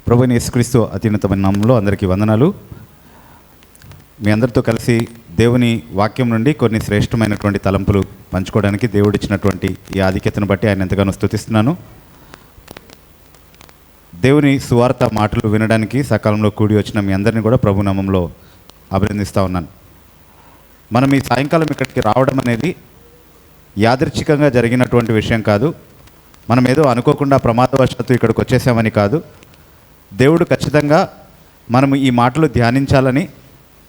ప్రభువైన యేసుక్రీస్తు అత్యున్నతమైన నామములో అందరికీ వందనాలు. మీ అందరితో కలిసి దేవుని వాక్యం నుండి కొన్ని శ్రేష్టమైనటువంటి తలంపులు పంచుకోవడానికి దేవుడిచ్చినటువంటి ఈ ఆధిక్యతను బట్టి ఆయన ఎంతగానో స్తుతిస్తున్నాను. దేవుని సువార్త మాటలు వినడానికి సకాలంలో కూడి వచ్చిన మీ అందరినీ కూడా ప్రభు నామంలో అభినందిస్తూ ఉన్నాను. మనం ఈ సాయంకాలం ఇక్కడికి రావడం అనేది యాదృచ్ఛికంగా జరిగినటువంటి విషయం కాదు. మనం ఏదో అనుకోకుండా ప్రమాదవశాత్తు ఇక్కడికి వచ్చేసామని కాదు. దేవుడు ఖచ్చితంగా మనము ఈ మాటలు ధ్యానించాలని,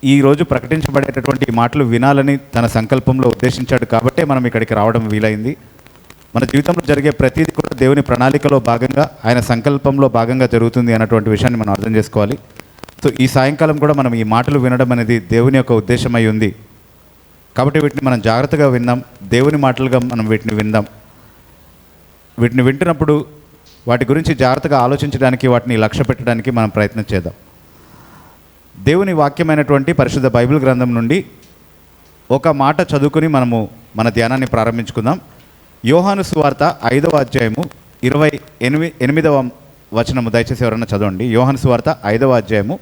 ఈరోజు ప్రకటించబడేటటువంటి ఈ మాటలు వినాలని తన సంకల్పంలో ఉద్దేశించాడు కాబట్టే మనం ఇక్కడికి రావడం వీలైంది. మన జీవితంలో జరిగే ప్రతిదీ కూడా దేవుని ప్రణాళికలో భాగంగా, ఆయన సంకల్పంలో భాగంగా జరుగుతుంది అన్నటువంటి విషయాన్ని మనం అర్థం చేసుకోవాలి. సో ఈ సాయంకాలం కూడా మనం ఈ మాటలు వినడం అనేది దేవుని యొక్క ఉద్దేశమై ఉంది కాబట్టి వీటిని మనం జాగ్రత్తగా విందాం. దేవుని మాటలుగా మనం వీటిని విందాం. వీటిని వింటున్నప్పుడు వాటి గురించి జాగ్రత్తగా ఆలోచించడానికి, వాటిని లక్ష్య పెట్టడానికి మనం ప్రయత్నం చేద్దాం. దేవుని వాక్యమైనటువంటి పరిశుద్ధ బైబిల్ గ్రంథం నుండి ఒక మాట చదువుకుని మనము మన ధ్యానాన్ని ప్రారంభించుకుందాం. యోహాను సువార్త 5వ అధ్యాయము 28వ వచనము. దయచేసి ఎవరన్నా చదవండి. యోహాను సువార్త 5వ అధ్యాయము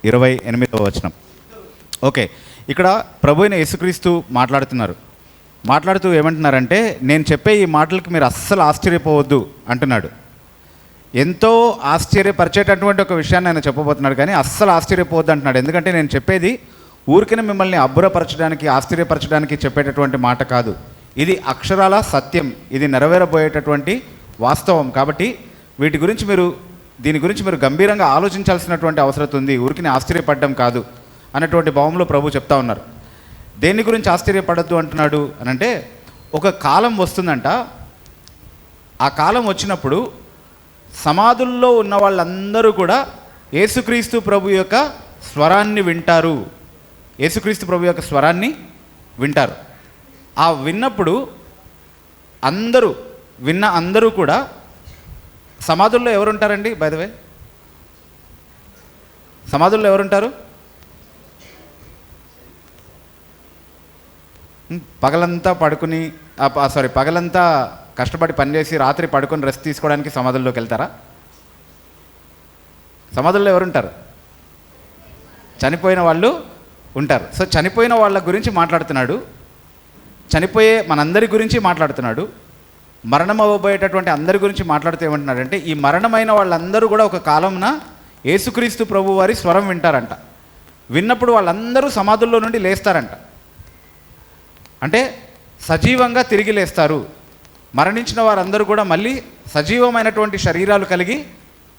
28వ వచనం. ఓకే, ఇక్కడ ప్రభువైన యేసుక్రీస్తు మాట్లాడుతూ ఏమంటున్నారంటే, నేను చెప్పే ఈ మాటలకి మీరు అస్సలు ఆశ్చర్యపోవద్దు అంటున్నాడు. ఎంతో ఆశ్చర్యపరిచేటటువంటి ఒక విషయాన్ని ఆయన చెప్పబోతున్నాడు, కానీ అస్సలు ఆశ్చర్యపోవద్దు అంటున్నాడు. ఎందుకంటే నేను చెప్పేది ఊరికనే మిమ్మల్ని అబ్బురపరచడానికి, ఆశ్చర్యపరచడానికి చెప్పేటటువంటి మాట కాదు. ఇది అక్షరాల సత్యం, ఇది నెరవేరబోయేటటువంటి వాస్తవం. కాబట్టి దీని గురించి మీరు గంభీరంగా ఆలోచించాల్సినటువంటి అవసరం ఉంది. ఊరికనే ఆశ్చర్యపడడం కాదు అన్నటువంటి భావంలో ప్రభు చెప్తా ఉన్నారు. దేని గురించి ఆశ్చర్యపడద్దు అంటున్నాడు అనంటే, ఒక కాలం వస్తుందంట. ఆ కాలం వచ్చినప్పుడు సమాధుల్లో ఉన్న వాళ్ళందరూ కూడా యేసుక్రీస్తు ప్రభు యొక్క స్వరాన్ని వింటారు. యేసుక్రీస్తు ప్రభు యొక్క స్వరాన్ని వింటారు. ఆ విన్నప్పుడు అందరూ కూడా సమాధుల్లో ఎవరుంటారండి? బై ద వే, సమాధుల్లో ఎవరుంటారు? పగలంతా కష్టపడి పనిచేసి రాత్రి పడుకొని రెస్ట్ తీసుకోవడానికి సమాధుల్లోకి వెళ్తారా? సమాధుల్లో ఎవరుంటారు? చనిపోయిన వాళ్ళు ఉంటారు. సో చనిపోయిన వాళ్ళ గురించి మాట్లాడుతున్నాడు. చనిపోయే మనందరి గురించి మాట్లాడుతున్నాడు. మరణం అవ్వబోయేటటువంటి అందరి గురించి మాట్లాడుతూ ఏమంటున్నాడంటే, ఈ మరణమైన వాళ్ళందరూ కూడా ఒక కాలంన యేసుక్రీస్తు ప్రభు వారి స్వరం వింటారంట. విన్నప్పుడు వాళ్ళందరూ సమాధుల్లో నుండి లేస్తారంట. అంటే సజీవంగా తిరిగి లేస్తారు. మరణించిన వారందరూ కూడా మళ్ళీ సజీవమైనటువంటి శరీరాలు కలిగి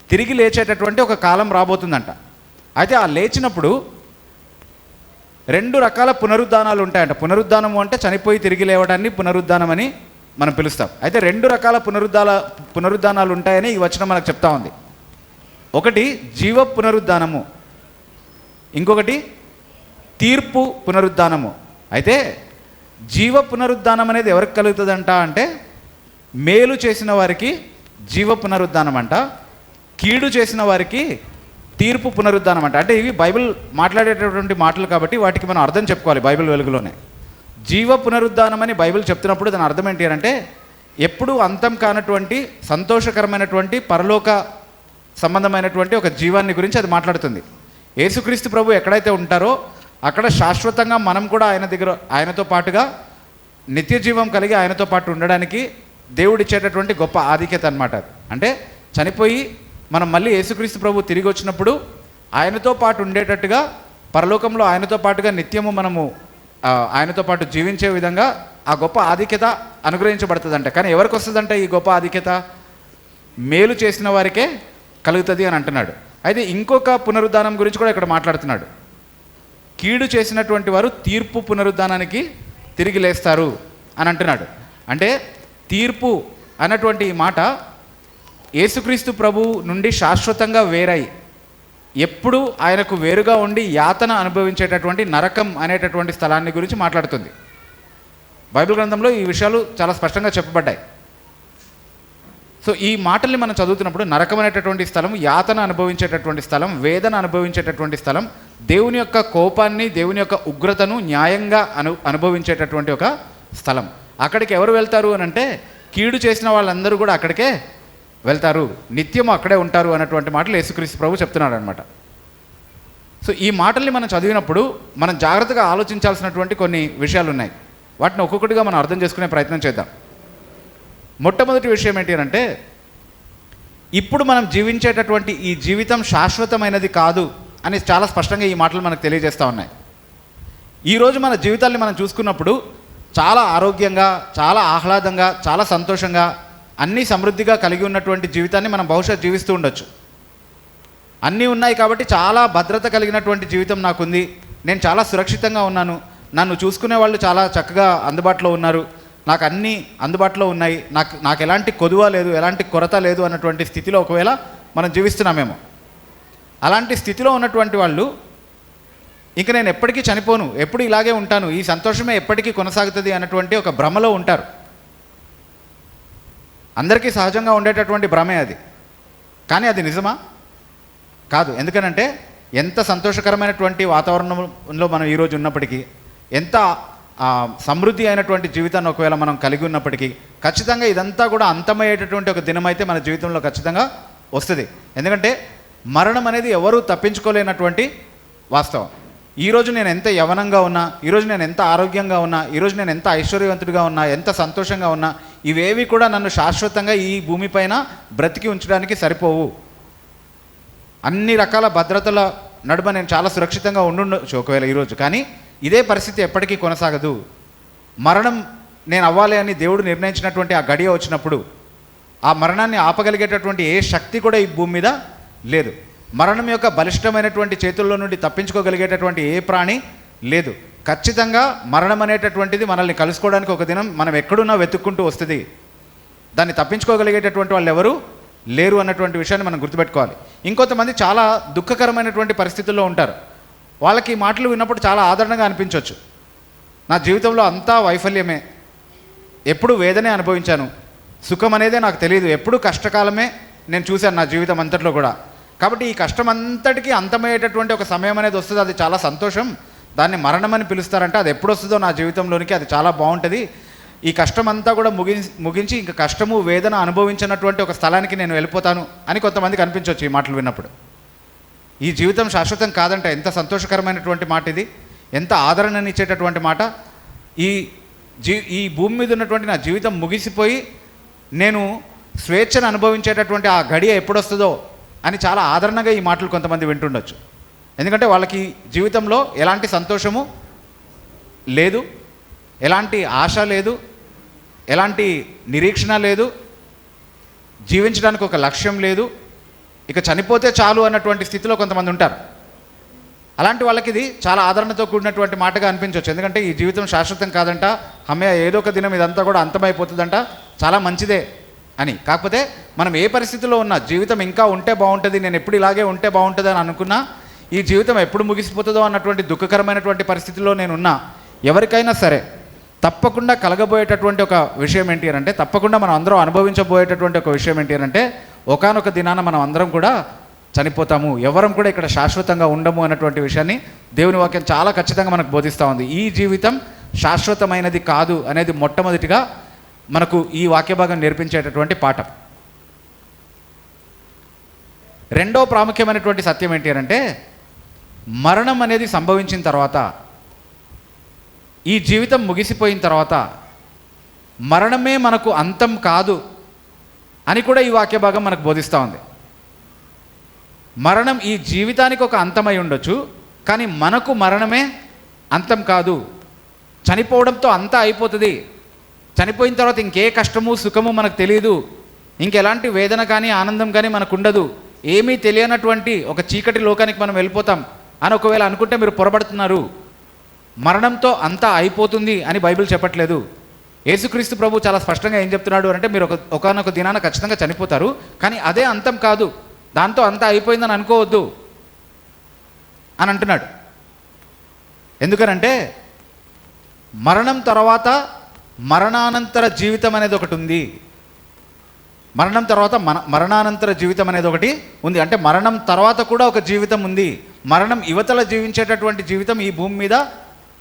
తిరిగి లేచేటటువంటి ఒక కాలం రాబోతుందంట. అయితే ఆ లేచినప్పుడు 2 రకాల పునరుద్ధానాలు ఉంటాయంట. పునరుద్ధానము అంటే చనిపోయి తిరిగి లేవడాన్ని పునరుద్ధానం అని మనం పిలుస్తాం. అయితే 2 రకాల పునరుద్ధానాలు ఉంటాయని ఈ వచనం మనకు చెప్తా ఉంది. ఒకటి జీవ పునరుద్ధానము, ఇంకొకటి తీర్పు పునరుద్ధానము. అయితే జీవ పునరుద్ధానం అనేది ఎవరికి కలుగుతుందంట అంటే, మేలు చేసిన వారికి జీవ పునరుద్ధానం అంట, కీడు చేసిన వారికి తీర్పు పునరుద్ధానం అంట. అంటే ఇవి బైబిల్ మాట్లాడేటటువంటి మాటలు కాబట్టి వాటికి మనం అర్థం చెప్పుకోవాలి బైబిల్ వెలుగులోనే. జీవ పునరుద్ధానం అని బైబిల్ చెప్తున్నప్పుడు దాని అర్థం ఏంటి అంటే, ఎప్పుడూ అంతం కానటువంటి సంతోషకరమైనటువంటి పరలోక సంబంధమైనటువంటి ఒక జీవాన్ని గురించి అది మాట్లాడుతుంది. యేసుక్రీస్తు ప్రభు ఎక్కడైతే ఉంటారో అక్కడ శాశ్వతంగా మనం కూడా ఆయనతో పాటుగా నిత్య జీవం కలిగి ఆయనతో పాటు ఉండడానికి దేవుడిచ్చేటటువంటి గొప్ప ఆధిక్యత అన్నమాట. అంటే చనిపోయి మనం మళ్ళీ యేసుక్రీస్తు ప్రభు తిరిగి వచ్చినప్పుడు ఆయనతో పాటు ఉండేటట్టుగా, పరలోకంలో ఆయనతో పాటుగా నిత్యము మనము ఆయనతో పాటు జీవించే విధంగా ఆ గొప్ప ఆధిక్యత అనుగ్రహించబడుతుందంట. కానీ ఎవరికి వస్తుందంటే ఈ గొప్ప ఆధిక్యత? మేలు చేసిన వారికే కలుగుతుంది అని అంటున్నాడు. అయితే ఇంకొక పునరుద్ధానం గురించి కూడా ఇక్కడ మాట్లాడుతున్నాడు. కీడు చేసినటువంటి వారు తీర్పు పునరుద్ధానానికి తిరిగి లేస్తారు అని అంటున్నాడు. అంటే తీర్పు అన్నటువంటి ఈ మాట యేసుక్రీస్తు ప్రభు నుండి శాశ్వతంగా వేరై ఎప్పుడు ఆయనకు వేరుగా ఉండి యాతన అనుభవించేటటువంటి నరకం అనేటటువంటి స్థలాన్ని గురించి మాట్లాడుతుంది. బైబిల్ గ్రంథంలో ఈ విషయాలు చాలా స్పష్టంగా చెప్పబడ్డాయి. సో ఈ మాటల్ని మనం చదువుతున్నప్పుడు నరకం అనేటటువంటి స్థలం, యాతన అనుభవించేటటువంటి స్థలం, వేదన అనుభవించేటటువంటి స్థలం, దేవుని యొక్క కోపాన్ని, దేవుని యొక్క ఉగ్రతను న్యాయంగా అనుభవించేటటువంటి ఒక స్థలం. అక్కడికి ఎవరు వెళ్తారు అని అంటే, కీడు చేసిన వాళ్ళందరూ కూడా అక్కడికే వెళ్తారు, నిత్యం అక్కడే ఉంటారు అన్నటువంటి మాటలు యేసుక్రీస్తు ప్రభు చెప్తున్నాడు అనమాట. సో ఈ మాటల్ని మనం చదివినప్పుడు మనం జాగ్రత్తగా ఆలోచించాల్సినటువంటి కొన్ని విషయాలు ఉన్నాయి. వాటిని ఒక్కొక్కటిగా మనం అర్థం చేసుకునే ప్రయత్నం చేద్దాం. మొట్టమొదటి విషయం ఏంటి అంటే, ఇప్పుడు మనం జీవించేటటువంటి ఈ జీవితం శాశ్వతమైనది కాదు అని చాలా స్పష్టంగా ఈ మాటలు మనకు తెలియజేస్తూ ఉన్నాయి. ఈరోజు మన జీవితాన్ని మనం చూసుకున్నప్పుడు చాలా ఆరోగ్యంగా, చాలా ఆహ్లాదంగా, చాలా సంతోషంగా, అన్నీ సమృద్ధిగా కలిగి ఉన్నటువంటి జీవితాన్ని మనం బహుశా జీవిస్తూ ఉండొచ్చు. అన్నీ ఉన్నాయి కాబట్టి చాలా భద్రత కలిగినటువంటి జీవితం నాకుంది, నేను చాలా సురక్షితంగా ఉన్నాను, నన్ను చూసుకునే వాళ్ళు చాలా చక్కగా అందుబాటులో ఉన్నారు, నాకు అన్నీ అందుబాటులో ఉన్నాయి, నాకు ఎలాంటి కొదువ లేదు, ఎలాంటి కొరత లేదు అన్నటువంటి స్థితిలో ఒకవేళ మనం జీవిస్తున్నామేమో. అలాంటి స్థితిలో ఉన్నటువంటి వాళ్ళు ఇంక నేను ఎప్పటికీ చనిపోను, ఎప్పుడు ఇలాగే ఉంటాను, ఈ సంతోషమే ఎప్పటికీ కొనసాగుతుంది అన్నటువంటి ఒక భ్రమలో ఉంటారు. అందరికీ సహజంగా ఉండేటటువంటి భ్రమే అది. కానీ అది నిజమా? కాదు. ఎందుకనంటే ఎంత సంతోషకరమైనటువంటి వాతావరణంలో మనం ఈరోజు ఉన్నప్పటికీ, ఎంత సమృద్ధి అయినటువంటి జీవితాన్ని ఒకవేళ మనం కలిగి ఉన్నప్పటికీ, ఖచ్చితంగా ఇదంతా కూడా అంతమయ్యేటటువంటి ఒక దినం అయితే మన జీవితంలో ఖచ్చితంగా వస్తుంది. ఎందుకంటే మరణం అనేది ఎవరూ తప్పించుకోలేనటువంటి వాస్తవం. ఈరోజు నేను ఎంత యవనంగా ఉన్నా, ఈరోజు నేను ఎంత ఆరోగ్యంగా ఉన్నా, ఈరోజు నేను ఎంత ఐశ్వర్యవంతుడిగా ఉన్నా, ఎంత సంతోషంగా ఉన్నా, ఇవేవి కూడా నన్ను శాశ్వతంగా ఈ భూమిపైన బ్రతికి ఉంచడానికి సరిపోవు. అన్ని రకాల భద్రతల నడుమ నేను చాలా సురక్షితంగా ఉండుండొచ్చు ఒకవేళ ఈరోజు, కానీ ఇదే పరిస్థితి ఎప్పటికీ కొనసాగదు. మరణం నేను అవ్వాలి అని దేవుడు నిర్ణయించినటువంటి ఆ గడియ వచ్చినప్పుడు ఆ మరణాన్ని ఆపగలిగేటటువంటి ఏ శక్తి కూడా ఈ భూమి మీద లేదు. మరణం యొక్క బలిష్టమైనటువంటి చేతుల్లో నుండి తప్పించుకోగలిగేటటువంటి ఏ ప్రాణి లేదు. ఖచ్చితంగా మరణం అనేటటువంటిది మనల్ని కలుసుకోవడానికి ఒక దినం మనం ఎక్కడున్నా వెతుక్కుంటూ వస్తుంది. దాన్ని తప్పించుకోగలిగేటటువంటి వాళ్ళు ఎవరు లేరు అన్నటువంటి విషయాన్ని మనం గుర్తుపెట్టుకోవాలి. ఇంకొంతమంది చాలా దుఃఖకరమైనటువంటి పరిస్థితుల్లో ఉంటారు. వాళ్ళకి ఈ మాటలు విన్నప్పుడు చాలా ఆదరణగా అనిపించవచ్చు. నా జీవితంలో అంతా వైఫల్యమే, ఎప్పుడు వేదనే అనుభవించాను, సుఖం అనేదే నాకు తెలియదు, ఎప్పుడు కష్టకాలమే నేను చూశాను నా జీవితం అంతట్లో కూడా. కాబట్టి ఈ కష్టం అంతటికీ అంతమయ్యేటటువంటి ఒక సమయం అనేది వస్తుంది, అది చాలా సంతోషం, దాన్ని మరణం అని పిలుస్తారంటే అది ఎప్పుడు వస్తుందో నా జీవితంలోనికి అది చాలా బాగుంటుంది. ఈ కష్టం అంతా కూడా ముగించి ఇంకా కష్టము వేదన అనుభవించినటువంటి ఒక స్థలానికి నేను వెళ్ళిపోతాను అని కొంతమందికి అనిపించవచ్చు ఈ మాటలు విన్నప్పుడు. ఈ జీవితం శాశ్వతం కాదంట. ఎంత సంతోషకరమైనటువంటి మాట ఇది, ఎంత ఆదరణనిచ్చేటటువంటి మాట. ఈ భూమి మీద ఉన్నటువంటి నా జీవితం ముగిసిపోయి నేను స్వేచ్ఛను అనుభవించేటటువంటి ఆ గడియ ఎప్పుడొస్తుందో అని చాలా ఆదరణగా ఈ మాటలు కొంతమంది వింటుండొచ్చు. ఎందుకంటే వాళ్ళకి జీవితంలో ఎలాంటి సంతోషము లేదు, ఎలాంటి ఆశ లేదు, ఎలాంటి నిరీక్షణ లేదు, జీవించడానికి ఒక లక్ష్యం లేదు, ఇక చనిపోతే చాలు అన్నటువంటి స్థితిలో కొంతమంది ఉంటారు. అలాంటి వాళ్ళకి ఇది చాలా ఆదరణతో కూడినటువంటి మాటగా అనిపించవచ్చు. ఎందుకంటే ఈ జీవితం శాశ్వతం కాదంట, అమ్మే ఏదో ఒక దినం ఇదంతా కూడా అంతమైపోతుందంట, చాలా మంచిదే అని. కాకపోతే మనం ఏ పరిస్థితిలో ఉన్నా జీవితం ఇంకా ఉంటే బాగుంటుంది, నేను ఎప్పుడు ఇలాగే ఉంటే బాగుంటుంది అని అనుకున్నా, ఈ జీవితం ఎప్పుడు ముగిసిపోతుందో అన్నటువంటి దుఃఖకరమైనటువంటి పరిస్థితిలో నేనున్నా, ఎవరికైనా సరే తప్పకుండా కలగబోయేటటువంటి ఒక విషయం ఏంటి అంటే, తప్పకుండా మనం అందరం అనుభవించబోయేటటువంటి ఒక విషయం ఏంటి అంటే, ఒకానొక దినాన మనం అందరం కూడా చనిపోతాము, ఎవరం కూడా ఇక్కడ శాశ్వతంగా ఉండము అన్నటువంటి విషయాన్ని దేవుని వాక్యం చాలా ఖచ్చితంగా మనకు బోధిస్తూ ఉంది. ఈ జీవితం శాశ్వతమైనది కాదు అనేది మొట్టమొదటిగా మనకు ఈ వాక్య భాగం నేర్పించేటటువంటి పాఠం. రెండో ప్రాముఖ్యమైనటువంటి సత్యం ఏంటి అంటే, మరణం అనేది సంభవించిన తర్వాత, ఈ జీవితం ముగిసిపోయిన తర్వాత మరణమే మనకు అంతం కాదు అని కూడా ఈ వాక్య భాగం మనకు బోధిస్తూ ఉంది. మరణం ఈ జీవితానికి ఒక అంతమై ఉండొచ్చు, కానీ మనకు మరణమే అంతం కాదు. చనిపోవడంతో అంతా అయిపోతుంది. చనిపోయిన తర్వాత ఇంకే కష్టము సుఖము మనకు తెలియదు, ఇంకెలాంటి వేదన కానీ ఆనందం కానీ మనకు ఉండదు, ఏమీ తెలియనటువంటి ఒక చీకటి లోకానికి మనం వెళ్ళిపోతాం అని ఒకవేళ అనుకుంటే మీరు పొరపడుతున్నారు. మరణంతో అంతా అయిపోతుంది అని బైబిల్ చెప్పట్లేదు. యేసుక్రీస్తు ప్రభు చాలా స్పష్టంగా ఏం చెప్తున్నాడు అంటే, మీరు ఒకనొక దినాన ఖచ్చితంగా చనిపోతారు, కానీ అదే అంతం కాదు, దాంతో అంతా అయిపోయిందని అనుకోవద్దు అని అంటున్నాడు. ఎందుకనంటే మరణం తర్వాత మరణానంతర జీవితం అనేది ఒకటి ఉంది. మరణం తర్వాత మరణానంతర జీవితం అనేది ఒకటి ఉంది. అంటే మరణం తర్వాత కూడా ఒక జీవితం ఉంది. మరణం యువతల జీవించేటటువంటి జీవితం ఈ భూమి మీద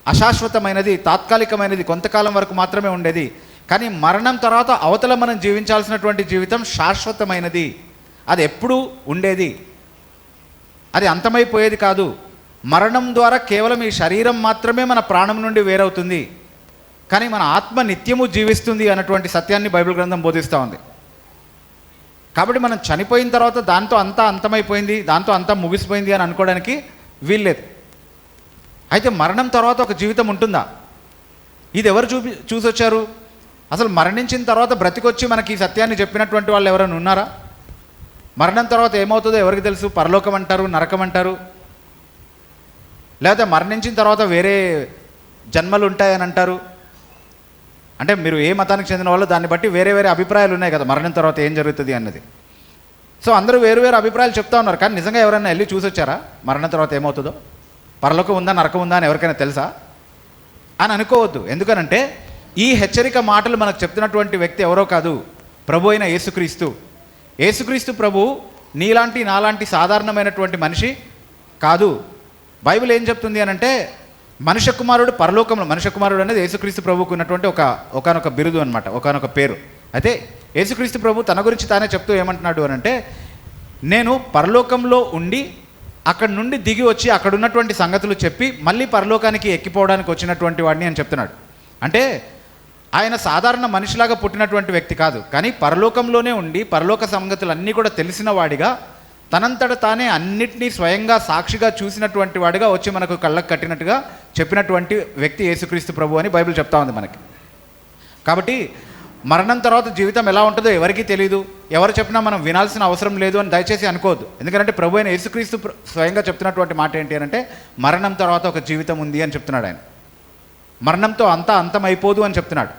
అశాశ్వతమైనది, తాత్కాలికమైనది, కొంతకాలం వరకు మాత్రమే ఉండేది. కానీ మరణం తర్వాత అవతల మనం జీవించాల్సినటువంటి జీవితం శాశ్వతమైనది, అది ఎప్పుడూ ఉండేది, అది అంతమైపోయేది కాదు. మరణం ద్వారా కేవలం ఈ శరీరం మాత్రమే మన ప్రాణం నుండి వేరవుతుంది, కానీ మన ఆత్మ నిత్యము జీవిస్తుంది అన్నటువంటి సత్యాన్ని బైబిల్ గ్రంథం బోధిస్తూ ఉంది. కాబట్టి మనం చనిపోయిన తర్వాత దాంతో అంతా అంతమైపోయింది, దాంతో అంతా ముగిసిపోయింది అని అనుకోవడానికి వీల్లేదు. అయితే మరణం తర్వాత ఒక జీవితం ఉంటుందా? ఇది ఎవరు చూసొచ్చారు? అసలు మరణించిన తర్వాత బ్రతికొచ్చి మనకి ఈ సత్యాన్ని చెప్పినటువంటి వాళ్ళు ఎవరైనా ఉన్నారా? మరణం తర్వాత ఏమవుతుందో ఎవరికి తెలుసు? పరలోకం అంటారు, నరకం అంటారు, లేకపోతే మరణించిన తర్వాత వేరే జన్మలు ఉంటాయని అంటారు. అంటే మీరు ఏ మతానికి చెందిన వాళ్ళు దాన్ని బట్టి వేరే వేరే అభిప్రాయాలు ఉన్నాయి కదా మరణం తర్వాత ఏం జరుగుతుంది అన్నది. సో అందరూ వేరు వేరు అభిప్రాయాలు చెప్తా ఉన్నారు. కానీ నిజంగా ఎవరైనా వెళ్ళి చూసొచ్చారా మరణం తర్వాత ఏమవుతుందో? పరలోకం ఉందా, నరకం ఉందా అని ఎవరికైనా తెలుసా అని అనుకోవద్దు. ఎందుకనంటే ఈ హెచ్చరిక మాటలు మనకు చెప్తున్నటువంటి వ్యక్తి ఎవరో కాదు, ప్రభు అయిన యేసుక్రీస్తు. యేసుక్రీస్తు ప్రభు నీలాంటి నాలాంటి సాధారణమైనటువంటి మనిషి కాదు. బైబిల్ ఏం చెప్తుంది అని అంటే మనుష్య కుమారుడు పరలోకంలో, మనుష్య కుమారుడు అనేది యేసుక్రీస్తు ప్రభువుకు ఉన్నటువంటి ఒకనొక బిరుదు అనమాట, ఒకనొక పేరు. అయితే యేసుక్రీస్తు ప్రభు తన గురించి తానే చెప్తూ ఏమంటున్నాడు అని అంటే, నేను పరలోకంలో ఉండి అక్కడి నుండి దిగి వచ్చి అక్కడ ఉన్నటువంటి సంగతులు చెప్పి మళ్ళీ పరలోకానికి ఎక్కిపోవడానికి వచ్చినటువంటి వాడిని అని చెప్తున్నాడు. అంటే ఆయన సాధారణ మనిషిలాగా పుట్టినటువంటి వ్యక్తి కాదు, కానీ పరలోకంలోనే ఉండి పరలోక సంగతులు అన్నీ కూడా తెలిసిన వాడిగా, తనంతట తానే అన్నిటినీ స్వయంగా సాక్షిగా చూసినటువంటి వాడిగా వచ్చి మనకు కళ్ళకు కట్టినట్టుగా చెప్పినటువంటి వ్యక్తి యేసుక్రీస్తు ప్రభు అని బైబిల్ చెప్తా ఉంది మనకి. కాబట్టి మరణం తర్వాత జీవితం ఎలా ఉంటుందో ఎవరికీ తెలియదు, ఎవరు చెప్పినా మనం వినాల్సిన అవసరం లేదు అని దయచేసి అనుకోవద్దు. ఎందుకంటే ప్రభు అయిన యేసుక్రీస్తు స్వయంగా చెప్తున్నటువంటి మాట ఏంటి అని అంటే, మరణం తర్వాత ఒక జీవితం ఉంది అని చెప్తున్నాడు ఆయన. మరణంతో అంతా అంతమైపోదు అని చెప్తున్నాడు.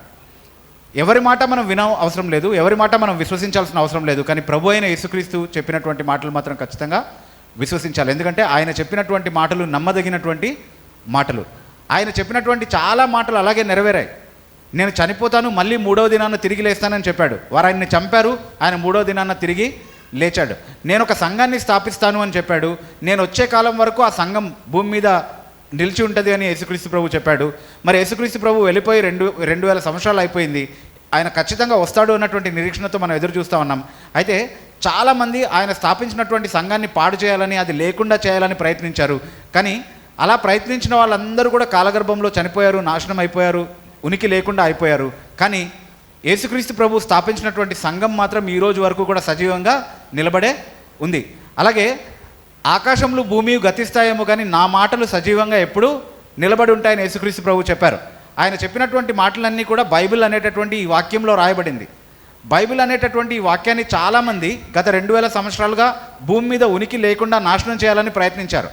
ఎవరి మాట మనం అవసరం లేదు, ఎవరి మాట మనం విశ్వసించాల్సిన అవసరం లేదు. కానీ ప్రభు అయిన యేసుక్రీస్తు చెప్పినటువంటి మాటలు మాత్రం ఖచ్చితంగా విశ్వసించాలి. ఎందుకంటే ఆయన చెప్పినటువంటి మాటలు నమ్మదగినటువంటి మాటలు. ఆయన చెప్పినటువంటి చాలా మాటలు అలాగే నెరవేరాయి. నేను చనిపోతాను, మళ్ళీ 3వ దినాన్న తిరిగి లేస్తానని చెప్పాడు. వారు ఆయన్ని చంపారు, ఆయన 3వ దినాన్న తిరిగి లేచాడు. నేను ఒక సంఘాన్ని స్థాపిస్తాను అని చెప్పాడు. నేను వచ్చే కాలం వరకు ఆ సంఘం భూమి మీద నిలిచి ఉంటుంది అని యేసుక్రీస్తు ప్రభు చెప్పాడు. మరి యేసుక్రీస్తు ప్రభు వెళ్ళిపోయి 2000 సంవత్సరాలు అయిపోయింది. ఆయన ఖచ్చితంగా వస్తాడు అన్నటువంటి నిరీక్షణతో మనం ఎదురు చూస్తూ ఉన్నాం. అయితే చాలామంది ఆయన స్థాపించినటువంటి సంఘాన్ని పాడు చేయాలని, అది లేకుండా చేయాలని ప్రయత్నించారు. కానీ అలా ప్రయత్నించిన వాళ్ళందరూ కూడా కాలగర్భంలో చనిపోయారు, నాశనం అయిపోయారు, ఉనికి లేకుండా అయిపోయారు. కానీ యేసుక్రీస్తు ప్రభు స్థాపించినటువంటి సంఘం మాత్రం ఈ రోజు వరకు కూడా సజీవంగా నిలబడే ఉంది. అలాగే ఆకాశంలో భూమి గతిస్తాయేమో కానీ నా మాటలు సజీవంగా ఎప్పుడూ నిలబడి ఉంటాయని యేసుక్రీస్తు ప్రభు చెప్పారు. ఆయన చెప్పినటువంటి మాటలన్నీ కూడా బైబిల్ అనేటటువంటి ఈ వాక్యంలో రాయబడింది. బైబిల్ అనేటటువంటి ఈ వాక్యాన్ని చాలామంది గత 2000 సంవత్సరాలుగా భూమి మీద ఉనికి లేకుండా నాశనం చేయాలని ప్రయత్నించారు.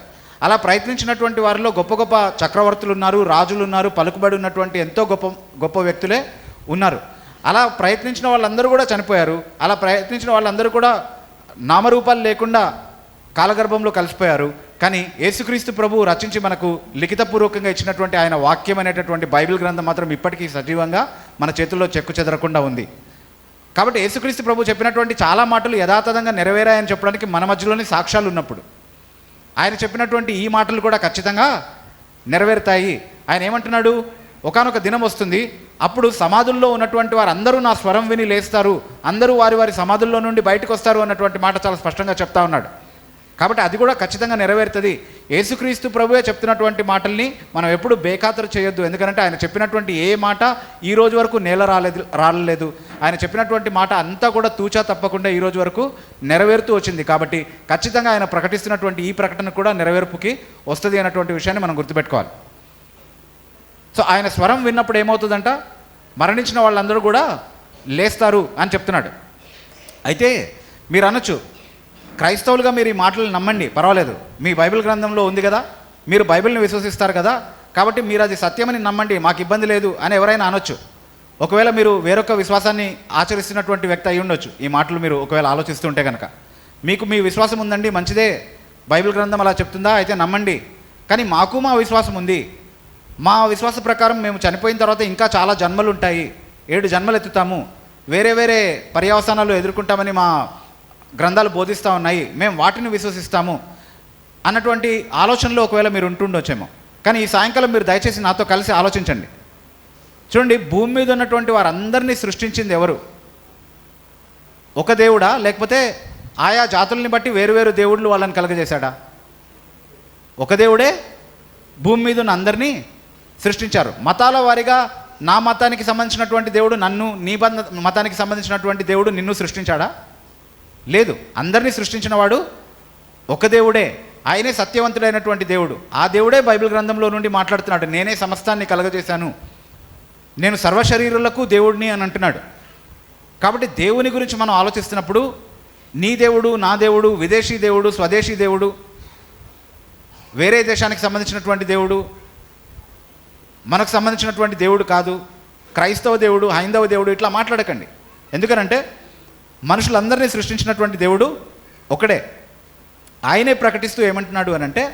అలా ప్రయత్నించినటువంటి వారిలో గొప్ప గొప్ప చక్రవర్తులు ఉన్నారు, రాజులు ఉన్నారు, పలుకుబడి ఉన్నటువంటి ఎంతో గొప్ప వ్యక్తులే ఉన్నారు. అలా ప్రయత్నించిన వాళ్ళందరూ కూడా చనిపోయారు. అలా ప్రయత్నించిన వాళ్ళందరూ కూడా నామరూపాలు లేకుండా కాలగర్భంలో కలిసిపోయారు. కానీ యేసుక్రీస్తు ప్రభు రచించి మనకు లిఖితపూర్వకంగా ఇచ్చినటువంటి ఆయన వాక్యం అనేటటువంటి బైబిల్ గ్రంథం మాత్రం ఇప్పటికీ సజీవంగా మన చేతుల్లో చెక్కు చెదరకుండా ఉంది. కాబట్టి యేసుక్రీస్తు ప్రభు చెప్పినటువంటి చాలా మాటలు యథాతథంగా నెరవేరాయని చెప్పడానికి మన మధ్యలోని సాక్ష్యాలు ఉన్నప్పుడు ఆయన చెప్పినటువంటి ఈ మాటలు కూడా ఖచ్చితంగా నెరవేరుతాయి. ఆయన ఏమంటున్నాడు? ఒకానొక దినం వస్తుంది, అప్పుడు సమాధుల్లో ఉన్నటువంటి వారు అందరూ నా స్వరం విని లేస్తారు, అందరూ వారి వారి సమాధుల్లో నుండి బయటకు వస్తారు అన్నటువంటి మాట చాలా స్పష్టంగా చెప్తా ఉన్నాడు. కాబట్టి అది కూడా ఖచ్చితంగా నెరవేరుతుంది. యేసుక్రీస్తు ప్రభువే చెప్తున్నటువంటి మాటల్ని మనం ఎప్పుడు బేఖాతరు చేయొద్దు. ఎందుకంటే ఆయన చెప్పినటువంటి ఏ మాట ఈ రోజు వరకు రాలేదు. ఆయన చెప్పినటువంటి మాట అంతా కూడా తూచా తప్పకుండా ఈ రోజు వరకు నెరవేరుతూ వచ్చింది. కాబట్టి ఖచ్చితంగా ఆయన ప్రకటిస్తున్నటువంటి ఈ ప్రకటన కూడా నెరవేర్పుకి వస్తుంది అన్నటువంటి విషయాన్ని మనం గుర్తుపెట్టుకోవాలి. సో ఆయన స్వరం విన్నప్పుడు ఏమవుతుందంట? మరణించిన వాళ్ళందరూ కూడా లేస్తారు అని చెప్తున్నాడు. అయితే మీరు అనొచ్చు, క్రైస్తవులుగా మీరు ఈ మాటలు నమ్మండి, పర్వాలేదు, మీ బైబిల్ గ్రంథంలో ఉంది కదా, మీరు బైబిల్ని విశ్వసిస్తారు కదా, కాబట్టి మీరు అది సత్యమని నమ్మండి, మాకు ఇబ్బంది లేదు అని ఎవరైనా అనొచ్చు. ఒకవేళ మీరు వేరొక విశ్వాసాన్ని ఆచరిస్తున్నటువంటి వ్యక్తి అయి ఉండొచ్చు. ఈ మాటలు మీరు ఒకవేళ ఆలోచిస్తుంటే కనుక మీకు మీ విశ్వాసం ఉందండి, మంచిదే, బైబిల్ గ్రంథం అలా చెప్తుందా, అయితే నమ్మండి. కానీ మాకు మా విశ్వాసం ఉంది. మా విశ్వాస ప్రకారం మేము చనిపోయిన తర్వాత ఇంకా చాలా జన్మలు ఉంటాయి, 7 జన్మలు ఎత్తుతాము, వేరే వేరే పర్యవసానాలు ఎదుర్కొంటామని మా గ్రంథాలు బోధిస్తూ ఉన్నాయి, మేము వాటిని విశ్వసిస్తాము అన్నటువంటి ఆలోచనలో ఒకవేళ మీరు ఉంటుండొచ్చేమో. కానీ ఈ సాయంకాలం మీరు దయచేసి నాతో కలిసి ఆలోచించండి. చూడండి, భూమి మీద ఉన్నటువంటి వారందరినీ సృష్టించింది ఎవరు? ఒక దేవుడా, లేకపోతే ఆయా జాతుల్ని బట్టి వేరువేరు దేవుళ్ళు వాళ్ళని కలగజేశాడా? ఒక దేవుడే భూమి మీద ఉన్న అందరినీ సృష్టించారు. మతాల వారిగా నా మతానికి సంబంధించినటువంటి దేవుడు నన్ను, నీ మతానికి సంబంధించినటువంటి దేవుడు నిన్ను సృష్టించాడా? లేదు. అందరినీ సృష్టించిన వాడు ఒక దేవుడే. ఆయనే సత్యవంతుడైనటువంటి దేవుడు. ఆ దేవుడే బైబిల్ గ్రంథంలో నుండి మాట్లాడుతున్నాడు. నేనే సమస్తాన్ని కలగజేశాను, నేను సర్వశరీరులకు దేవుడిని అని అంటున్నాడు. కాబట్టి దేవుని గురించి మనం ఆలోచిస్తున్నప్పుడు నీ దేవుడు, నా దేవుడు, విదేశీ దేవుడు, స్వదేశీ దేవుడు, వేరే దేశానికి సంబంధించినటువంటి దేవుడు, మనకు సంబంధించినటువంటి దేవుడు కాదు, క్రైస్తవ దేవుడు, హైందవ దేవుడు, ఇట్లా మాట్లాడకండి. ఎందుకనంటే మనుషులందరినీ సృష్టించినటువంటి దేవుడు ఒకడే. ఆయనే ప్రకటిస్తూ ఏమంటున్నాడు అని అంటే,